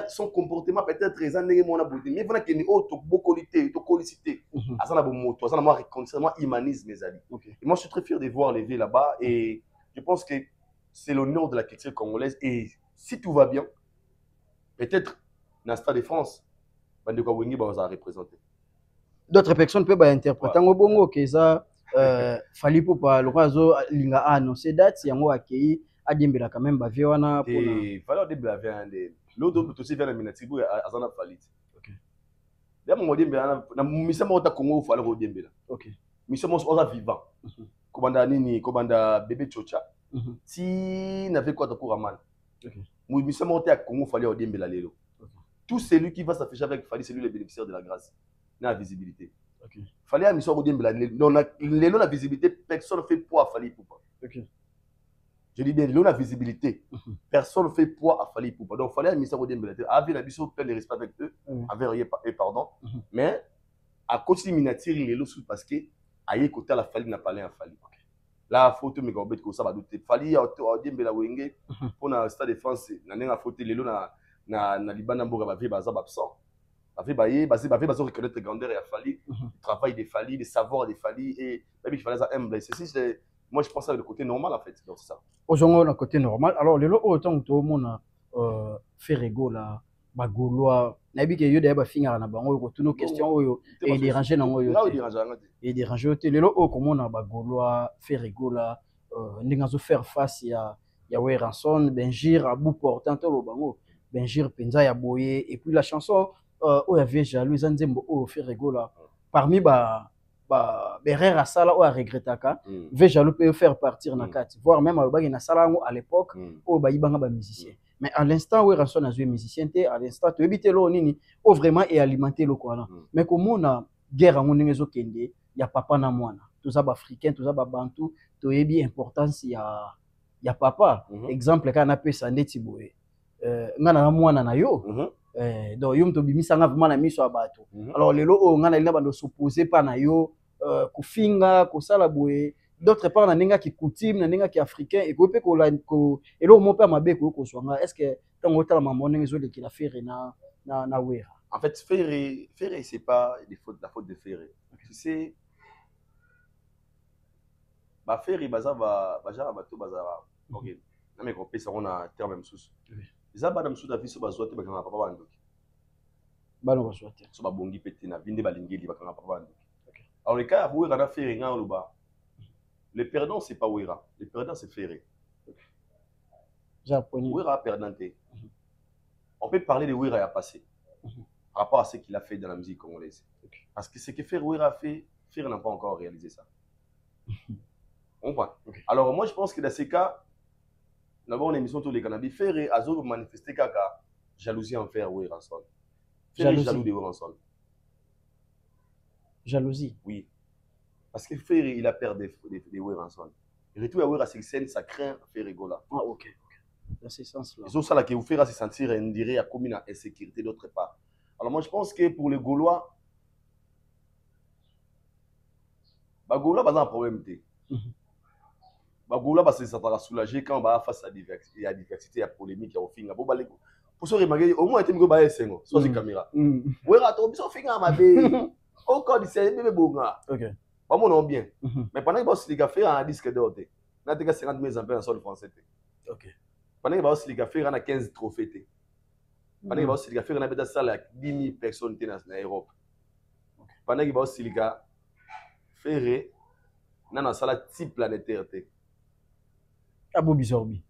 son comportement peut-être très anémie, mais voilà qu'il y a une autre qualité, une qualité. À ça, on a un mot, ça, on a un réconciliation humanisme, mes amis. Et moi, je suis très fier de voir les vies là-bas et je pense que c'est l'honneur de la culture congolaise. Et si tout va bien, peut-être dans le Stade de France, Bandeko Wengi va représenter. D'autres personnes peuvent interpréter en bongo que ça Fally Ipupa le razo linga annoncé date yango akei adembela quand même ba viwana pour et Fally adembela viande l'autre aussi vient na minatibu azana Fally. OK. Ya mo adembela na misema ota Congo Fally adembela. OK. Misema oza vivant. Kobanda nini kobanda bébé Chocha. Si n'avait quoi pour Raman. OK. Misema ota Congo Fally adembela lelo. Tout celui qui va s'afficher avec Fally c'est lui le bénéficiaire de la grâce. La visibilité. Okay. Fallait à mission la visibilité, personne ne fait poids à Fally Ipupa. Okay. Je dis bien, la visibilité, personne ne fait poids à Fally Ipupa. Donc, fallait à mission avec la mission plein de respect avec eux, avec et pardon. Mais à cause de minatir, il est là parce que aïe côté la Fally n'a pas l'air à Fally. La photo me gobet que ça va douter. Fally a dit la wenge pour le Stade de France, na photo les na Liban Mboga va vivre absent. Basé reconnaître grandeur et Fally, le travail des Fally, les savoirs des Fally et même il fallait ça humble. Moi je pense à le côté normal en fait. Donc c'est ça. Aujourd'hui le côté normal. Alors les autant tout le monde fait rigolo là, bagolois. Nabi que yo d'ailleurs finir na bango ko toutes nos questions yo et déranger nango yo. Là déranger et déranger yo les autres comment na bagolois fait rigolo là ndinga zo faire face ya Weranson Benjir à bout portant to lo bango Benjir penza ya boye et puis la chanson où il y avait jaloux, ils ont dit oh fait rigolo parmi Berrera Sala ou à regrettaka, ve jaloux peut faire partir na carte, voire même à Sala à l'époque où baïbanga ba musicien. Mais à l'instant où Ranson a joué musicien, à l'instant tu éviter l'eau nini, où vraiment et alimenter le quoi. Mais comme on a guerre en onengezo kende, il y a papa na mwana, tout ça africain, tout ça bantou, tu es bien importance il y a papa. Exemple quand on appelle ça netiboé, ngana na mwana na yo. donc yo mto bimisanga vraiment na miso ya bato alors lelo o ngana lina bando s'opposer pa na yo kufinga kosala boye d'autre part na ndenge ki coutume na ndenge ki africain et ko pe ko la ko elo mo pe mabe ko swanga est-ce que tango tala mambo ndenge zo lekila faire na wera en fait Ferré c'est pas la faute de Ferré tu sais ba Ferré baza bato baza OK na me ko pesa on terme même sous eza bana msusu na biso bazwa te bakanga papa bandoki bana bazwa te so babongi pete na vinde balingeli bakanga papa bandoki alors le cas où Wera na Ferré nga loba le perdant c'est pas Wera le perdant c'est Ferré japonais Wera perdante on peut parler de Wera à passé par rapport à ce qu'il a fait dans la musique congolaise parce que ce que Wera a fait Ferré n'a pas encore réalisé ça on voit alors moi je pense que dans ces cas d'abord, l'émission tous les cannabis, Ferré a manifesté kaka jalousie envers Weranson. Ferré jaloux de Weranson. Jalousie. Oui. Parce que Ferré, il a peur de Weranson. Il retourne à Wera, c'est ça craint Ferré Gola. Ah, ok. Dans ce sens-là. Ils ont ça là qui vous fait se sentir, on dirait, à commune à insécurité d'autre part. Alors moi, je pense que pour les Gaulois, les Gaulois, ils ont un problème. Bagoula parce que ça va soulager quand on va face à la diversité, à la polémique, à la pour se remarquer, au moins, il y a une sans une caméra. Oui, attends, ils sont finis à ma belle. Au corps du ciel, bébé bonga. Ok. Pas mon nom bien. Mais pendant que boss les gars fait un disque d'or, n'a pas 50 000 ampères en sol français. Ok. Pendant que boss les gars fait un 15 trophées. Pendant que boss les gars fait un peut-être ça 10 000 personnes dans l'Europe. Pendant que boss les gars fait un salle type planétaire. Abo Bizorbi.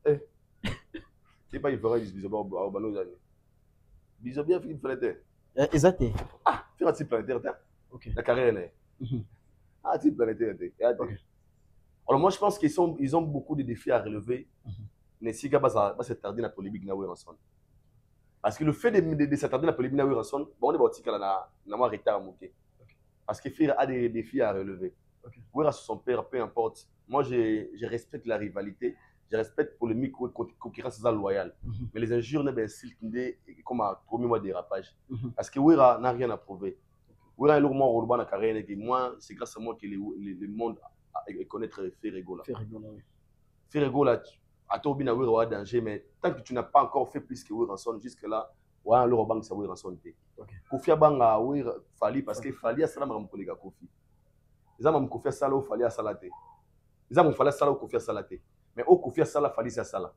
C'est pas il fera du Bizorbi au Bano Zani. Bizorbi a fait une planétaire. Exact. Ah, fait un type planétaire. Ok. La carrière est. Ah, type planétaire. Alors moi je pense qu'ils ont beaucoup de défis à relever. Mais si gars va se tarder dans la polémique na Weranson. Parce que le fait de s'attarder dans la polémique na Weranson, bon on est parti quand on a retard à monter. Parce que Ferré a des défis à relever. Wera sur son père, peu importe. Moi, je respecte la rivalité, je respecte pour le micro-concurrence loyale. Mais les injures, c'est comme un premier mois de dérapage. Parce que Wera n'a rien à prouver. Wera est le moment où on a carrière. Moi, c'est grâce à moi que le monde connaît Ferré Gola. Ferré Gola, à toi, il y a un danger, mais tant que tu n'as pas encore fait plus que Weranson jusque-là, ouais, alors banque ça Weranson. Kofi Abanga, Wera Fali, parce que Fali a salam à mon collègue Kofi. Ils ont Kofi Sala ou Fali à Salate. Ils ont Fali Sala ou Kofi Salate. Mais au Kofi Sala, Fali c'est Sala.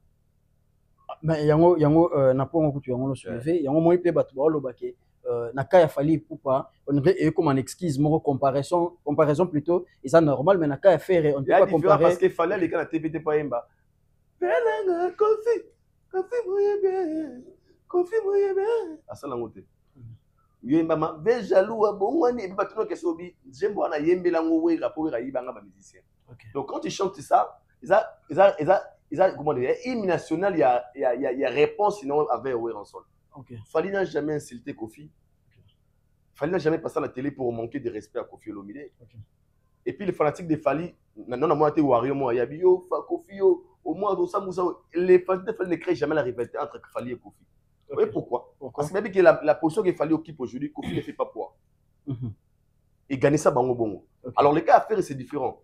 Mais yango na pongo kutu yango no soulever yango moi pe batu ba lobake na kaya Fali poupa on dirait comme en excuse mon comparaison plutôt et ça normal mais na kaya Ferré on ne peut pas comparer parce que Fali les gars na TPT pas yemba. Belanga Kofi moye bien. Asala ngote. Yemba be jaloux abongwani batuno kesobi jembo ana yembela ngo wera po wera yibanga ba musicien. Donc quand tu chantes ça, ils a comment dire, hymne national, il y a réponse sinon avec Weranson. Fali n'a jamais insulté Kofi. Fali n'a jamais passé à la télé pour manquer de respect à Kofi Olomide. Et puis les fanatiques de Fali, non, moi, tu es Wario, moi, Yabio, Kofi, au moins, les fanatiques de Fali ne créent jamais la rivalité entre Fali et Kofi. Vous voyez pourquoi? Parce que même que la position que Fali occupe aujourd'hui, Kofi ne fait pas poids. Et gagner ça, bango bongo. Alors les cas à faire, c'est différent.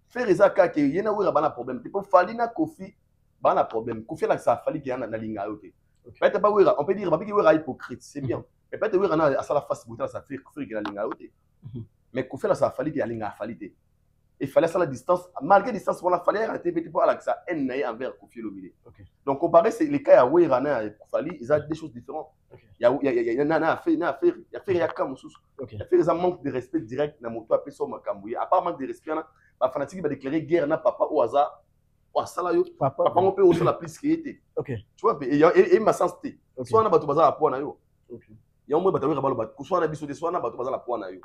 Faire les cas qui y en a un problème. Tu peux Fali na Kofi, un problème. Kofi là ça Fali qui a na linga ok. Peut-être pas Wera, on peut dire que Wera hypocrite, c'est bien. Mais peut-être Wera na ça la face bouton ça fait Kofi qui a linga ok. Mais Kofi là ça Fali qui a linga Fali. Il fallait ça la distance, malgré la distance, il fallait arrêter petit peu avec ça haine envers Kofi Olomide. Donc comparer les cas à Wera na Fali, ils ont des choses différentes. Il y a fait il y a comme sous. Il y a fait un manque de respect direct dans moto après ça makambuye. À part manque de respect les fanatiques va déclarer guerre na papa au hasard. Wa sala yo. Papa on peut aussi la plus qui était. Tu vois et ma sensité. Soit na bato bazala po na yo. Il y a un moment bato ba balo bato soit na biso de soit na bato bazala po na yo.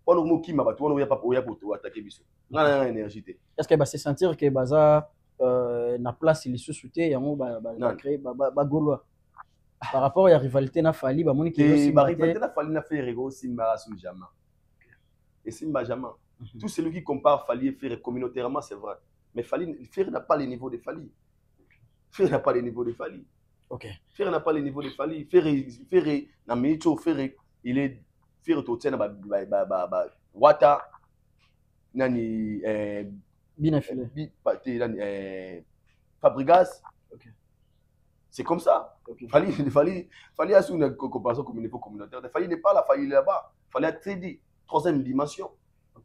On mo kima bato on ya papa oya poto attaquer biso. Na énergie té. Est-ce que va se sentir que baza na place il se souté yango ba créer ba Gaulois. Par rapport à la rivalité na Fali ba moni qui ba rivalité na Fali na Ferré Simba sous jamais. Et Simba jamais. Tout celui qui compare Fali et Ferré communautairement, c'est vrai. Mais Ferré n'a pas le niveau de Fali. Ferré n'a pas le niveau de Fali. Ok. Ferré n'a pas le niveau de Fali. Ferré, na Micho, Ferré, il est Ferré Totien, Wata, Nani, Binafile. Fabregas. Ok. C'est comme ça. Ok. Fali a su une comparaison comme niveau communautaire. Fali n'est pas là, Fali est là-bas. Fali a très dit, troisième dimension. Ok.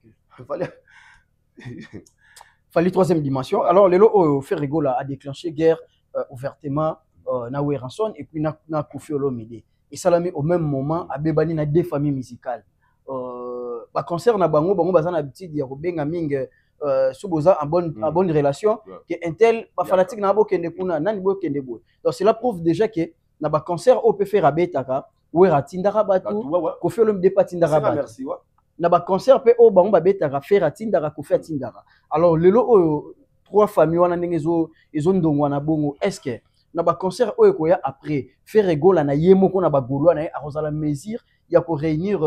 Fali troisième dimension. Alors, Lelo Ferrigo a déclenché guerre ouvertement na Weranson et puis na Kofi Olomide. Et ça l'a mis au même moment à Bebani na deux familles musicales. Bah concert na bango bazana habitude ya kobenga mingi suboza en bonne relation que intel ba fanatique na bo kende kuna nani bo kende bo. Donc cela prouve déjà que na ba concert au peut faire abetaka Weratindaka batu Kofi Olomide patindaka batu. Merci wa. Na ba concert pe o bango babetaka faire atindaka Kofi atindaka. Alors lelo trois familles wana ndenge ezo ndongwa na bongo est-ce que na ba concert oyo koya après faire rigola na yemo ko na ba golwa na arosala mesure il y a pour réunir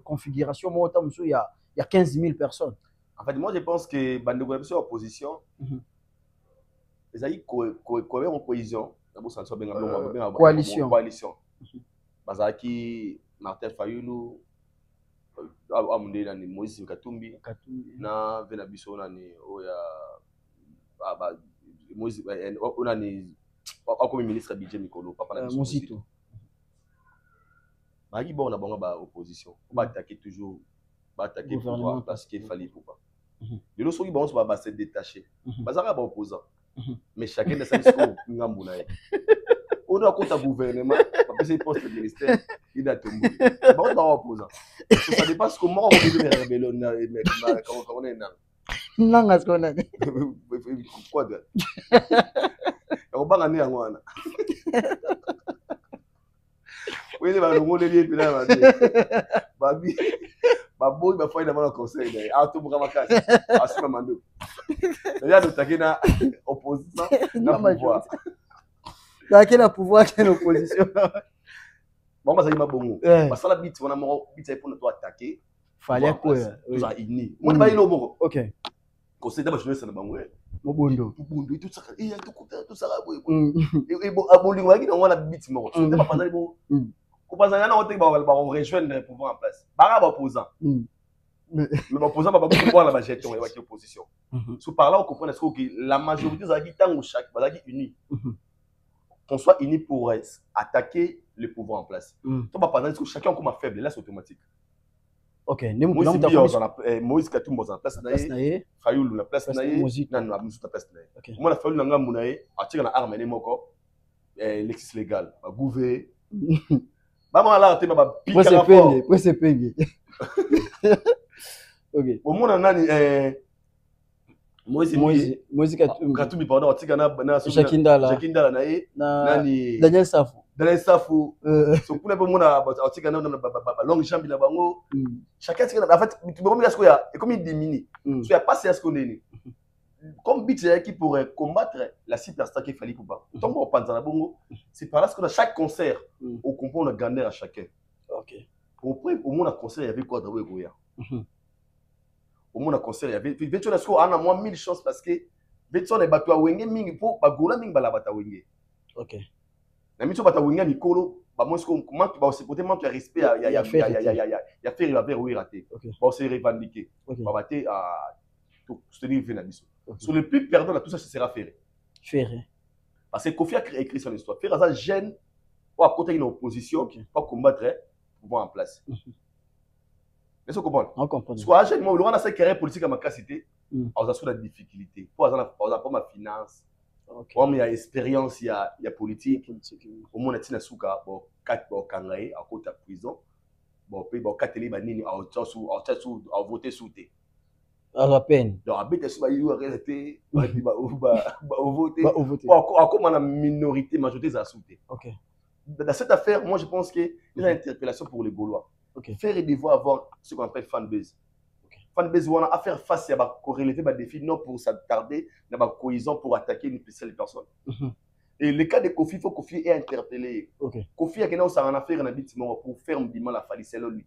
configuration moi autant il y a 15 000 personnes. En fait moi je pense que bande de opposition les aïe opposition d'abord ça soit bien coalition bazaki Martin Fayulu amunde na ni Moïse Katumbi na vena biso na ni oya Moïse on a ni comme ministre budget Mikolo papa na Mosito bagi bon na bango ba opposition ba attaquer toujours ba attaquer pouvoir parce qu'il fallait pour pas de l'autre soki bon ba se détacher bazaka ba opposant mais chacun de sa discours ngambu na on a compte gouvernement parce que poste de ministère il a tombé bon ba opposant ça dépasse comment on peut faire rebellion na comment on est na nanga skona quoi de on ba ngani yango wana oui les balongos les liés puis là babi baboy ba foi na ma conseil là a tout bra makasi asima mando là de takena opposition na pouvoir takena pouvoir quelle opposition bon ba sali mabongo basala bit wana mo bit pour nous attaquer fallait quoi nous a uni on ba ilo boko OK conseil d'abord jeunesse na bango mobondo tout ça et tout ça boy et abolingoaki na wana bit mo so pas pendant bon Kupazana na wote ba rejoindre le pouvoir en place. Bara ba opposant. Mais opposant ba pouvoir la gestion et la opposition. Sous par là on comprend est-ce que la majorité zaki tango chaque bazaki uni. Qu'on soit unis pour attaquer le pouvoir en place. To ba pendant que chacun comme faible là c'est automatique. OK, Moïse Katumbi en place naé, Fayulu la place naé, nan na musu ta place naé. Moi la Fayulu na ngambu naé, atika na arme né moko l'exercice légal, ba gouver maman là tu m'as piqué la forme ouais c'est payé OK au monde nani Moïse Katumbi pardon atika na Jakindala nani Daniel Safu so kuna po mona atika na long jambe na bango chacun tika en fait tu me remis à ce qu'il y a et comme il diminue so ya pas c'est ce qu'on est comme but qui pourrait combattre la superstar qu'il fallait pour pas. Tant qu'on pense à bongo, c'est par là que dans chaque concert, on comprend le gagnant à chacun. OK. Au moins, le concert, il y avait quoi dans le Goya. Au moins, le concert, il y avait. Puis, tu as on a moins 1000 chances parce que, on est battu à Wenge, mingi pour Bagola, mingi balabata Wenge. OK. La mission bata Wenge, Mikolo, moi, comment tu vas se porter, manque de respect, il y a fait, il va vers où il raté. Bon, c'est revendiqué. On va battre à. Je te dis, il fait sur le plus perdant de tout ça, ce sera Ferré. Ferré. Parce que Kofi a écrit son histoire. Ferré, ça gêne pour à côté d'une opposition pour combattre le pouvoir en place. Est-ce que vous comprenez? On comprend. Soit gêne, moi, on a cette carrière politique à ma capacité, on a sur la difficulté. Pour avoir ma finance, il y a expérience, il y a politique. Au moins, on a souka, bon, 4 kangaï à côté de la prison. Bon, puis, 4 télé, à voter sous thé. À la peine. Donc, habiter sur la réalité, voter. Comme on a minorité, majorité, ça a sauté. OK. Dans cette affaire, moi, je pense qu'il y a une interpellation pour les Gaulois. Faire et devoir avoir ce qu'on appelle fanbase. Fanbase, on a faire face à corréler des défis, non pour s'attarder, dans la cohésion pour attaquer une seule personne. Et le cas de Kofi, il faut que Kofi ait interpellé. Kofi a quelqu'un en affaire pour faire un bilan la faille, c'est lui.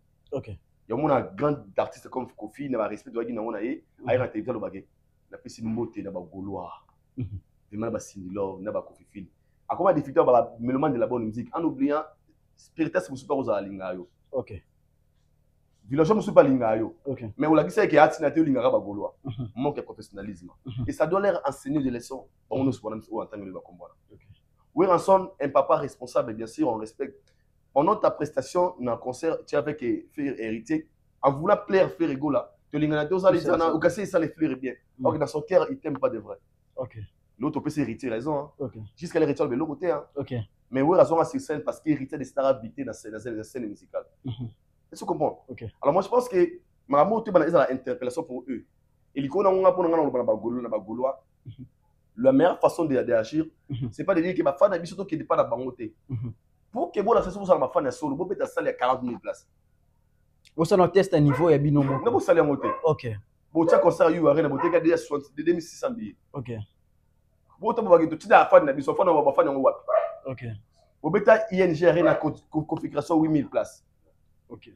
Il y a un grand artiste comme Kofi, il a respect de la guinée, il a un télévision le baguette. Il a fait une beauté, il a un Gaulois. Il a un Cindy Love, il a un Kofi Film. À comment difficulté à mélomane de la bonne musique en oubliant spiritus musu pas aux alingayo. OK. Village musu pas lingayo. OK. Mais on l'a dit c'est que atinate lingara ba goloa. Manque de professionnalisme. Et ça doit leur enseigner des leçons. On nous en tant que le comprendre. OK. Oui, Ranson, un papa responsable, bien sûr, on respecte. Pendant ta prestation dans un concert, tu as avec faire héritier, en voulant plaire faire ego là, tu l'ingana deux ans les ans, ou casser ça les fleurs bien. Donc dans son cœur, il t'aime pas de vrai. OK. L'autre peut s'hériter raison. Hein. OK. Jusqu'à l'héritier de l'autre côté. Hein. OK. Mais oui, raison à sur scène parce qu'il héritait des stars habités dans la scène musicale. Est-ce que tu comprends? OK. Alors moi je pense que ma mot tu banaliser la interpellation pour eux. Et l'icône on a pour nous la meilleure façon d'agir, c'est pas de dire que ma fan a surtout qui n'est pas la bangoté. Pour que bon la session soit ma fan à solo, vous pouvez salle à 40 000 places. Vous savez notre test à niveau et binomo. Non vous salle à monter. OK. Bon tiens concert you arena monter déjà 2600 billets. OK. Bon tu vas que tu as fan na biso fan on va fan on wapi. OK. Vous beta ING arena configuration 8000 places. OK.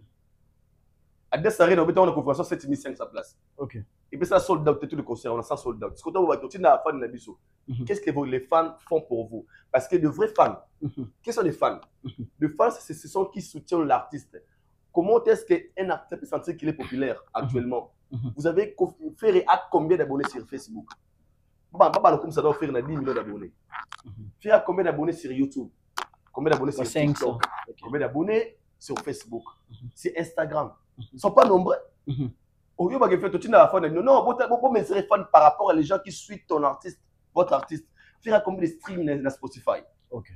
À des arena on beta on a configuration 7500 places. OK. Et puis ça sold out tout le concert on a ça sold out. Ce que tu vas continuer à fan na biso. Qu'est-ce que les fans font pour vous? Parce que de vrais fans, quels sont les fans? Les fans, ce sont qui soutiennent l'artiste. Comment est-ce qu'un artiste peut sentir qu'il est populaire actuellement? Vous avez fait à combien d'abonnés sur Facebook? Comme ça doit faire 10 millions d'abonnés. Faire combien d'abonnés sur YouTube? Combien d'abonnés sur TikTok? Combien d'abonnés sur Facebook? Sur Instagram? Ils ne sont pas nombreux. Au lieu de faire tout le monde, non, vous serez fan par rapport à les gens qui suivent ton artiste. Votre artiste, faire combien de streams dans Spotify? OK.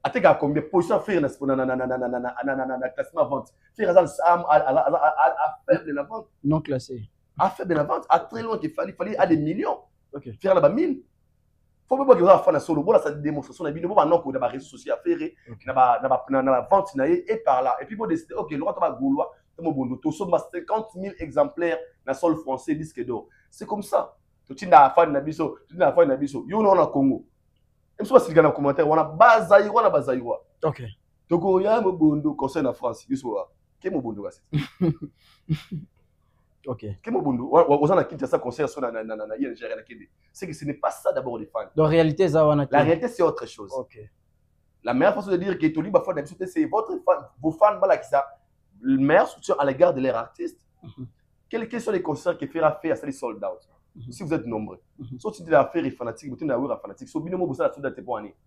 À combien de positions faire dans classement vente? Faire à faible la vente. Non classé. À faible la vente, à très loin qu'il fallait à des millions. OK. Faire là-bas 1000. Faut pas que vous ayez fait solo. Voilà, ça démonstration de vidéo. Non, qu'on a réseaux sociaux à faire, dans la vente et par là. Et puis vous décidez, ok, le roi de Gaulois, tu as 50 000 exemplaires dans le sol français disque d'or. C'est comme ça. Tu n'as pas de biso, tu n'as pas de biso. You know, on a Congo. Même si vous avez un commentaire, on a Bazaïwa, on a Bazaïwa. Ok. Donc, il y a un bondo concerne la France. You know, quel est mon bondo? Ok. Quel est mon bondo? On a quitté ça concert sur la c'est que ce n'est pas ça d'abord les fans. Dans la réalité, la réalité, c'est autre chose. Ok. La meilleure façon de dire que tu lis parfois d'habitude, c'est votre fan, vos fans, voilà, qui ça. Le meilleur soutien à l'égard de leurs artistes. Quels sont les concerts qui feront faire à ces sold out? Si vous êtes nombreux, si tu as affaire fanatique, vous avez affaire fanatique. Si vous avez affaire fanatique,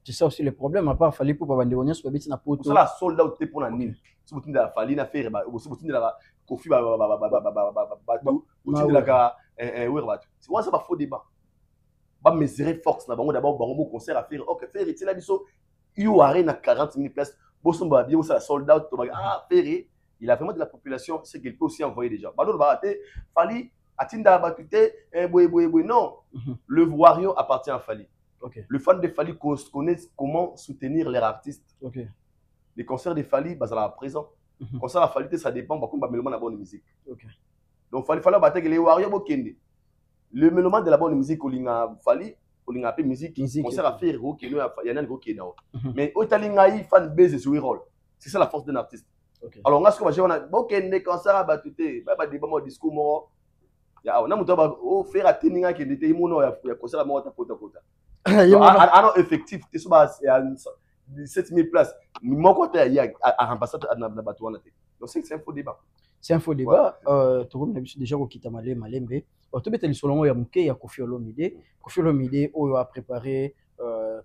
c'est ça aussi le problème. À part fallait pour pas vendre on sur petit na poto. Ça la sold out te pour la nil. Si vous avez affaire na faire si vous avez la coffee bateau, vous avez la tu vois ça va faux débat. Ba mesurer force na bango d'abord bango concert à faire. OK, faire il a biso you arena 40 000 places. Bosomba bien ça sold out. Ah, Ferré, il a vraiment de la population, c'est qu'il peut aussi envoyer des gens. Bah, Fali, Atinda Batute, non. Le Wario appartient à Fali. Okay. Le fan de Fali connaît comment soutenir les artistes. Okay. Les concerts de Fali, bah, ça va à présent. Les concerts à Fali, ça dépend, bah, comme le mélomane de la bonne musique. Okay. Donc, Fali, battre les Wario Bokende. Le mélomane de la bonne musique, il a Fali, il a appelé musique, concert à faire, il y en a un gros qui est là. Mais au Talingaï, fan base sur le rôle. C'est ça la force d'un artiste. Okay. Alors, on a ce qu'on a Bokende, concert à Batute, bah, des bons discours, on a mon faire à Teninga qui était mon concert à moi, alors effectif, tu sais, 17 000 places. Mon côté, il y a un ambassade à Nabatouana. Donc, c'est un faux débat. C'est un faux débat. Tu vois, déjà, au Kitamale, Malembe. Tu peux te dire, selon moi, il y a Mouké, il y a Kofi Olomide. Kofi Olomide, il a préparé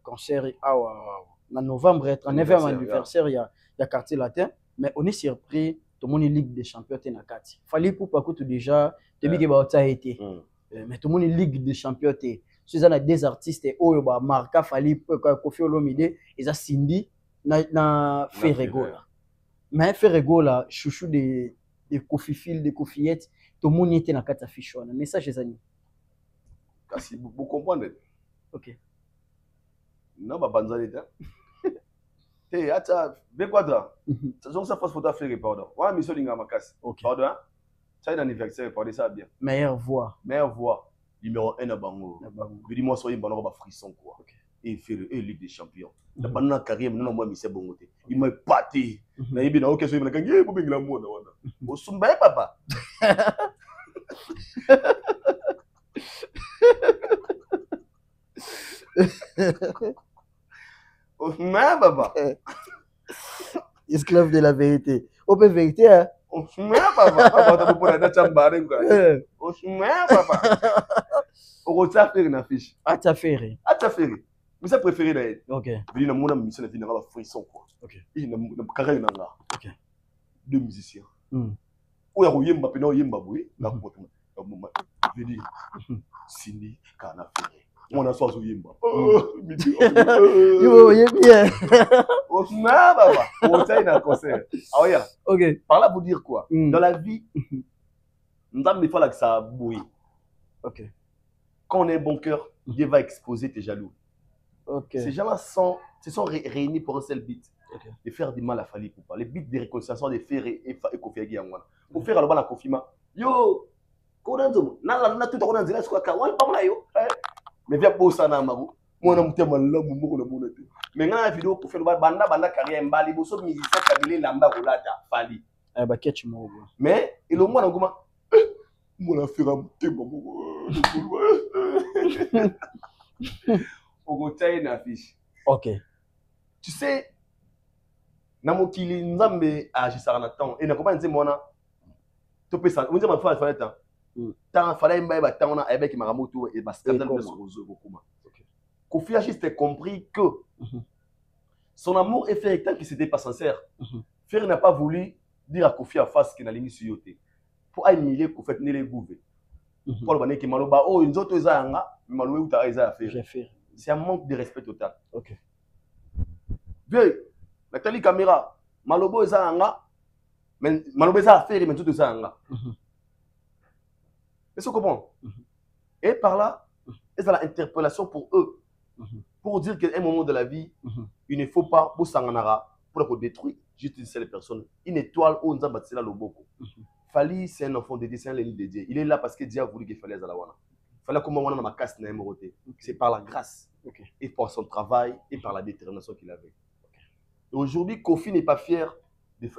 concert en novembre, 39e anniversaire, il y a quartier latin. Mais on est surpris, tout le monde est Ligue des Champions. Il fallait pour pas que tu déjà, tu as été. Mais tout le monde est Ligue des Champions. Si on a des artistes qui marquent, Fali, Kofi Olomide, ils ont Cindy, na Ferrego. Mais Ferrego, là, chouchou des Kofi Fil, des Kofiettes, tout le monde était dans la fiche. Mais ça, c'est ça. Kasi, vous comprenez? Ok. Non, bah, banzalita. Hey, attends, Bekwadra. Ça passe pour ta faire, pardon. Ouais, mais c'est ma casse. Pardon, hein? Ça y est, anniversaire, pardon, ça bien. Meilleure voix. Meilleure voix. Numéro 1 à Bango. Dis-moi, soyez bon, on va frisson, quoi. Et faire Ligue des Champions. La banane carrière, non, moi, c'est bon. Il m'a pâté. Mais il m'a dit, ok, c'est une gangue, vous avez la mode. Au Sumbaye, papa. Mais papa. Esclave de la vérité. On peut vérité, hein? Mais papa. Papa, tu peux pas t'embarrer quoi. Mais papa. On retient faire une affiche. Ah, t'as fait rire. Ah, t'as fait rire. Mais ça préféré d'ailleurs. Ok. Il y a mon mission de finir avec frisson quoi. Ok. Il y a carré nanga. Ok. Deux musiciens. Ou ya yemba pena yemba boy. La contre. Je dis Cindy kana fait. On a soir yemba. Yo, voyez bien. Oh baba. On t'a un concert. Ah ouais. Ok. Par là pour dire quoi? Dans la vie, nous avons des fois que ça bouille. Ok. Quand on est bon cœur, Dieu va exposer tes jaloux. Ok. Ces gens-là se sont réunis pour un seul but. Okay. De faire du mal à Fali Poupa. Le but de réconciliation de faire et Kofi Aguiangwana. Pour faire le confinement. Yo, Kodanzo, na tout on dit là ce quoi wan pas yo. Mais viens pour ça na mago. Moi na mutema la mumo na monate. Mais na vidéo pour faire banda carrière mbali boso musicien kabile lamba kolata Fali. Eh ba catch mo. Mais il au moins na goma. Moi na faire mutema mo. Ogotaye na fiche. Ok. Tu sais namokili nzambe agisaka na temps et na komba nzembo wana to pesa on dit ma fa fallait temps tant fallait mba ba temps na avec maramoto et ba scandale de sozo kokuma. Kofi a juste compris que son amour est fait tant qu'il s'était pas sincère. Fer n'a pas voulu dire à Kofi en face qu'il n'a limi sur yoté pour humilier Kofi ne les gouver pour le bané qui maloba oh une autre ezanga malowe uta eza faire. C'est un manque de respect total. OK. Vieux Nathalie Caméra, Malobo est à mais Malobo est à faire, mais tout est à mais c'est comment? Et par là, c'est l'interpellation pour eux, pour dire qu'à un moment de la vie, il ne faut pas pour s'enganara, pour détruire juste une seule personne. Une étoile où on a bâti là le boko. Fali, c'est un enfant de Dieu, c'est un de Dieu. Il est là parce que Dieu a voulu qu'il fallait à la wana. Fallait comment on a ma casse n'a c'est par la grâce, et par son travail, et par la détermination qu'il avait. Aujourd'hui, Kofi n'est pas fier,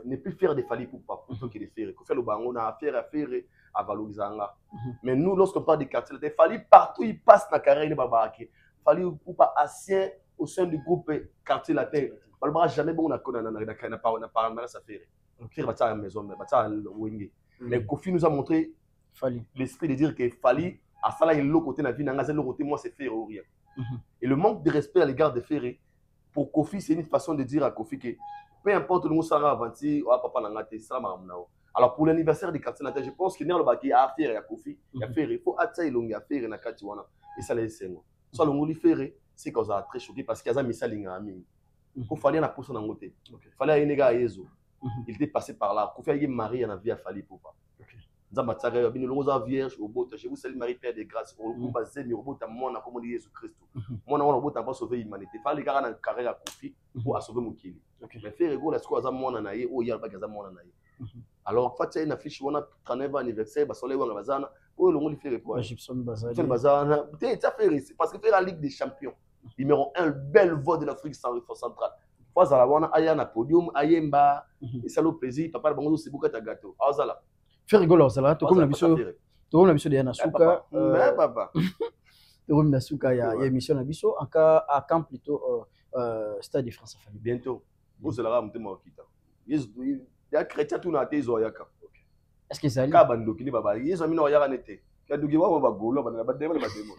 n'est plus fier de Fali Poupa plutôt que de faire. Kofi le bango a affaire à valoriser. Mais nous, lorsqu'on parle des quartiers, Fali partout il passe dans la carrière de Babarake. Fali Poupa ancien au sein du groupe quartier la terre. Balbara jamais bon on a connu pas ça faire. Faire bâtir à la maison, bâtir le wing. Mais Kofi nous a montré l'esprit de dire que Fali à ça là il l'autre côté de la vie, n'engagé l'autre côté moi c'est faire ou rien. Et le manque de respect à l'égard de Ferré. Pour Kofi, c'est une façon de dire à Kofi que peu importe le mot ça va avancer, papa n'a pas ça alors pour l'anniversaire du quartier je pense qu'il y a le bac à faire à Kofi, il a fait il faut attirer l'ongle à faire na katiwana et ça les sengo. Soit le mot faire c'est cause a très choqué parce qu'il y a mis ça linga ami. Pour fallait na pousser dans côté. Fallait une gars yezo. Il était passé par là. Kofi a eu mari en vie à Fali Poupa. Nzambatsaga bino loza vierge au bota je vous salue Marie Père de grâce au kumba zemi au bota mwana comme Jésus Christ mwana wana bota pas sauver l'humanité fallait gars na carrière à Kofi pour sauver mokili mais faire ego la squaza mwana na ye o yalba gaza mwana na ye alors fatia une affiche wana 39 anniversaire ba soleil wana bazana o longo li faire quoi Gibson Bazana ça fait parce que faire la Ligue des Champions numéro 1 belle voix de l'Afrique centrale fois za la wana aya na podium ayemba et ça le plaisir papa bango c'est beaucoup ta gâteau azala faire rigolo ça là tout comme la mission de Yana Souka mais papa tout comme la Souka il y a émission na biso en cas à camp plutôt Stade de France famille bientôt vous cela va monter moi kita il y a chrétien tout na tezo yaka est-ce que ça ka bando kini baba yezo mino yaka nete ka dugi wa ba golo bana ba demo ba demo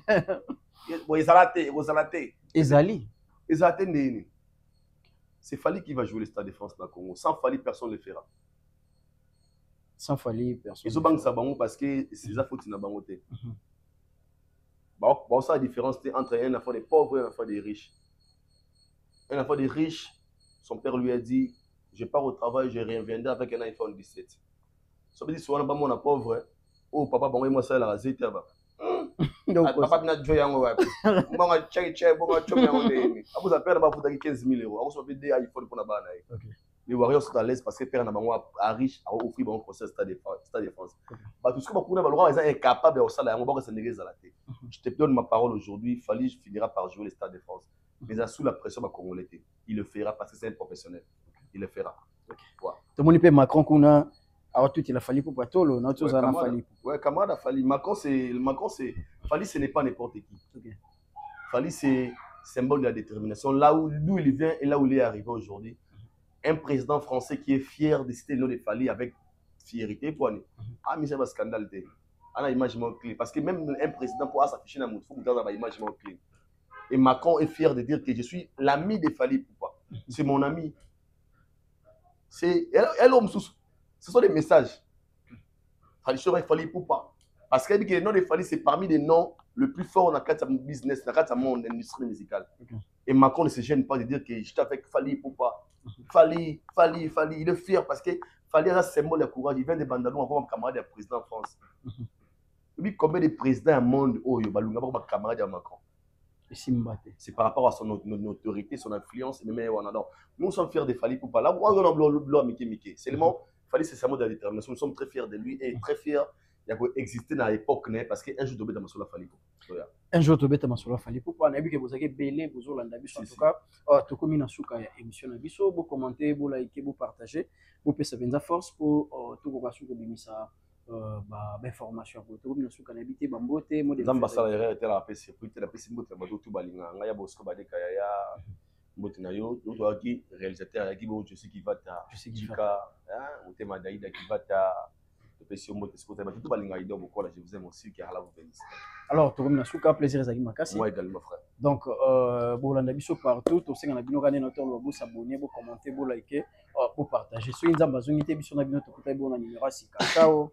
bo izalate ezali ndeni c'est Fali qui va jouer le Stade de France dans le Congo sans Fali personne ne le fera. Sans Fali personne. Ils ont banque ça bango parce que c'est ça faute na bangoté. Bon ça la différence entre un enfant des pauvres et un enfant des riches. Un enfant des riches, son père lui a dit je pars au travail, je reviendrai avec un iPhone 17. Ça veut dire souvent pas mon pauvre. Oh papa bango moi ça la zete ba. Papa na joy yango wapi. Mbanga check bonga chomi yango ndeni. Abu za père ba futa 15 000 euros. Ako so be des iPhone pour na bana. OK. Les Warriors sont à l'aise parce que père na bango a riche a offrir bon concert Stade de France. Ba tout ce que ba kuna ba loi ils sont incapables de ça yango ba se négliger la tête. Je te donne ma parole aujourd'hui, Fali finira par jouer le Stade de France. Mais sous la pression ba congolais. Il le fera parce que c'est un professionnel. Il le fera. OK. Tout le monde peut Macron kuna alors tout il a fallu pour Patolo, non tout ça a fallu. Ouais, camarade a fallu. Macron c'est Fali ce n'est pas n'importe qui. OK. Fali c'est symbole de la détermination. Là où d'où il vient et là où il est arrivé aujourd'hui. Un président français qui est fier de citer le nom de Fally avec fierté. Ah, mais c'est un scandale. On a image clé. Parce que même un président pour s'afficher dans le faut avoir une image clé. Et Macron est fier de dire que je suis l'ami de Fally Poupa. C'est mon ami. Ce sont des messages. Fally Poupa. Parce qu'elle dit que le nom de Fally, c'est parmi les noms le plus fort dans le business, dans le monde industrie musicale. Et Macron ne se gêne pas de dire que j'étais avec Fally Poupa. Fally. Il est fier parce que Fally a un symbole de courage. Il vient de Bandalou, encore un camarade du président de France. Lui, combien de présidents au monde, oh, il y a un camarade de Macron. C'est par rapport à son autorité, son influence. Nous sommes fiers de Fally Poupa. Là, on a Mickey. Seulement, Fally, c'est sa mode de la détermination. Nous sommes très fiers de lui et très fiers d'exister dans l'époque parce qu'un jour, tu vas sur la Fally Poupa. Un jour, tu vas sur la Fally Poupa. On a vu que vous avez belé, vous avez en tout cas, tu as mis sur l'émission, vous commentez, vous likez, vous partagez, vous pouvez savoir force pour tout le monde qui a information pour tout le monde qui a habité Bambote. L'ambassadeur était la paix, c'est pour la paix, c'est pour tout balinga. Il y a beaucoup de kaya, Motinayo, tout qui réalisateur, qui je sais qui va ta, Jika, ou Tema Daïda qui va ta. Je vous aime aussi. Alors, tu as plaisir à moi également, frère. Donc, vous avez vu partout, vous avez vous abonner, vous commenter, vous liker, vous partager. Si vous avez besoin de numéro, ciao.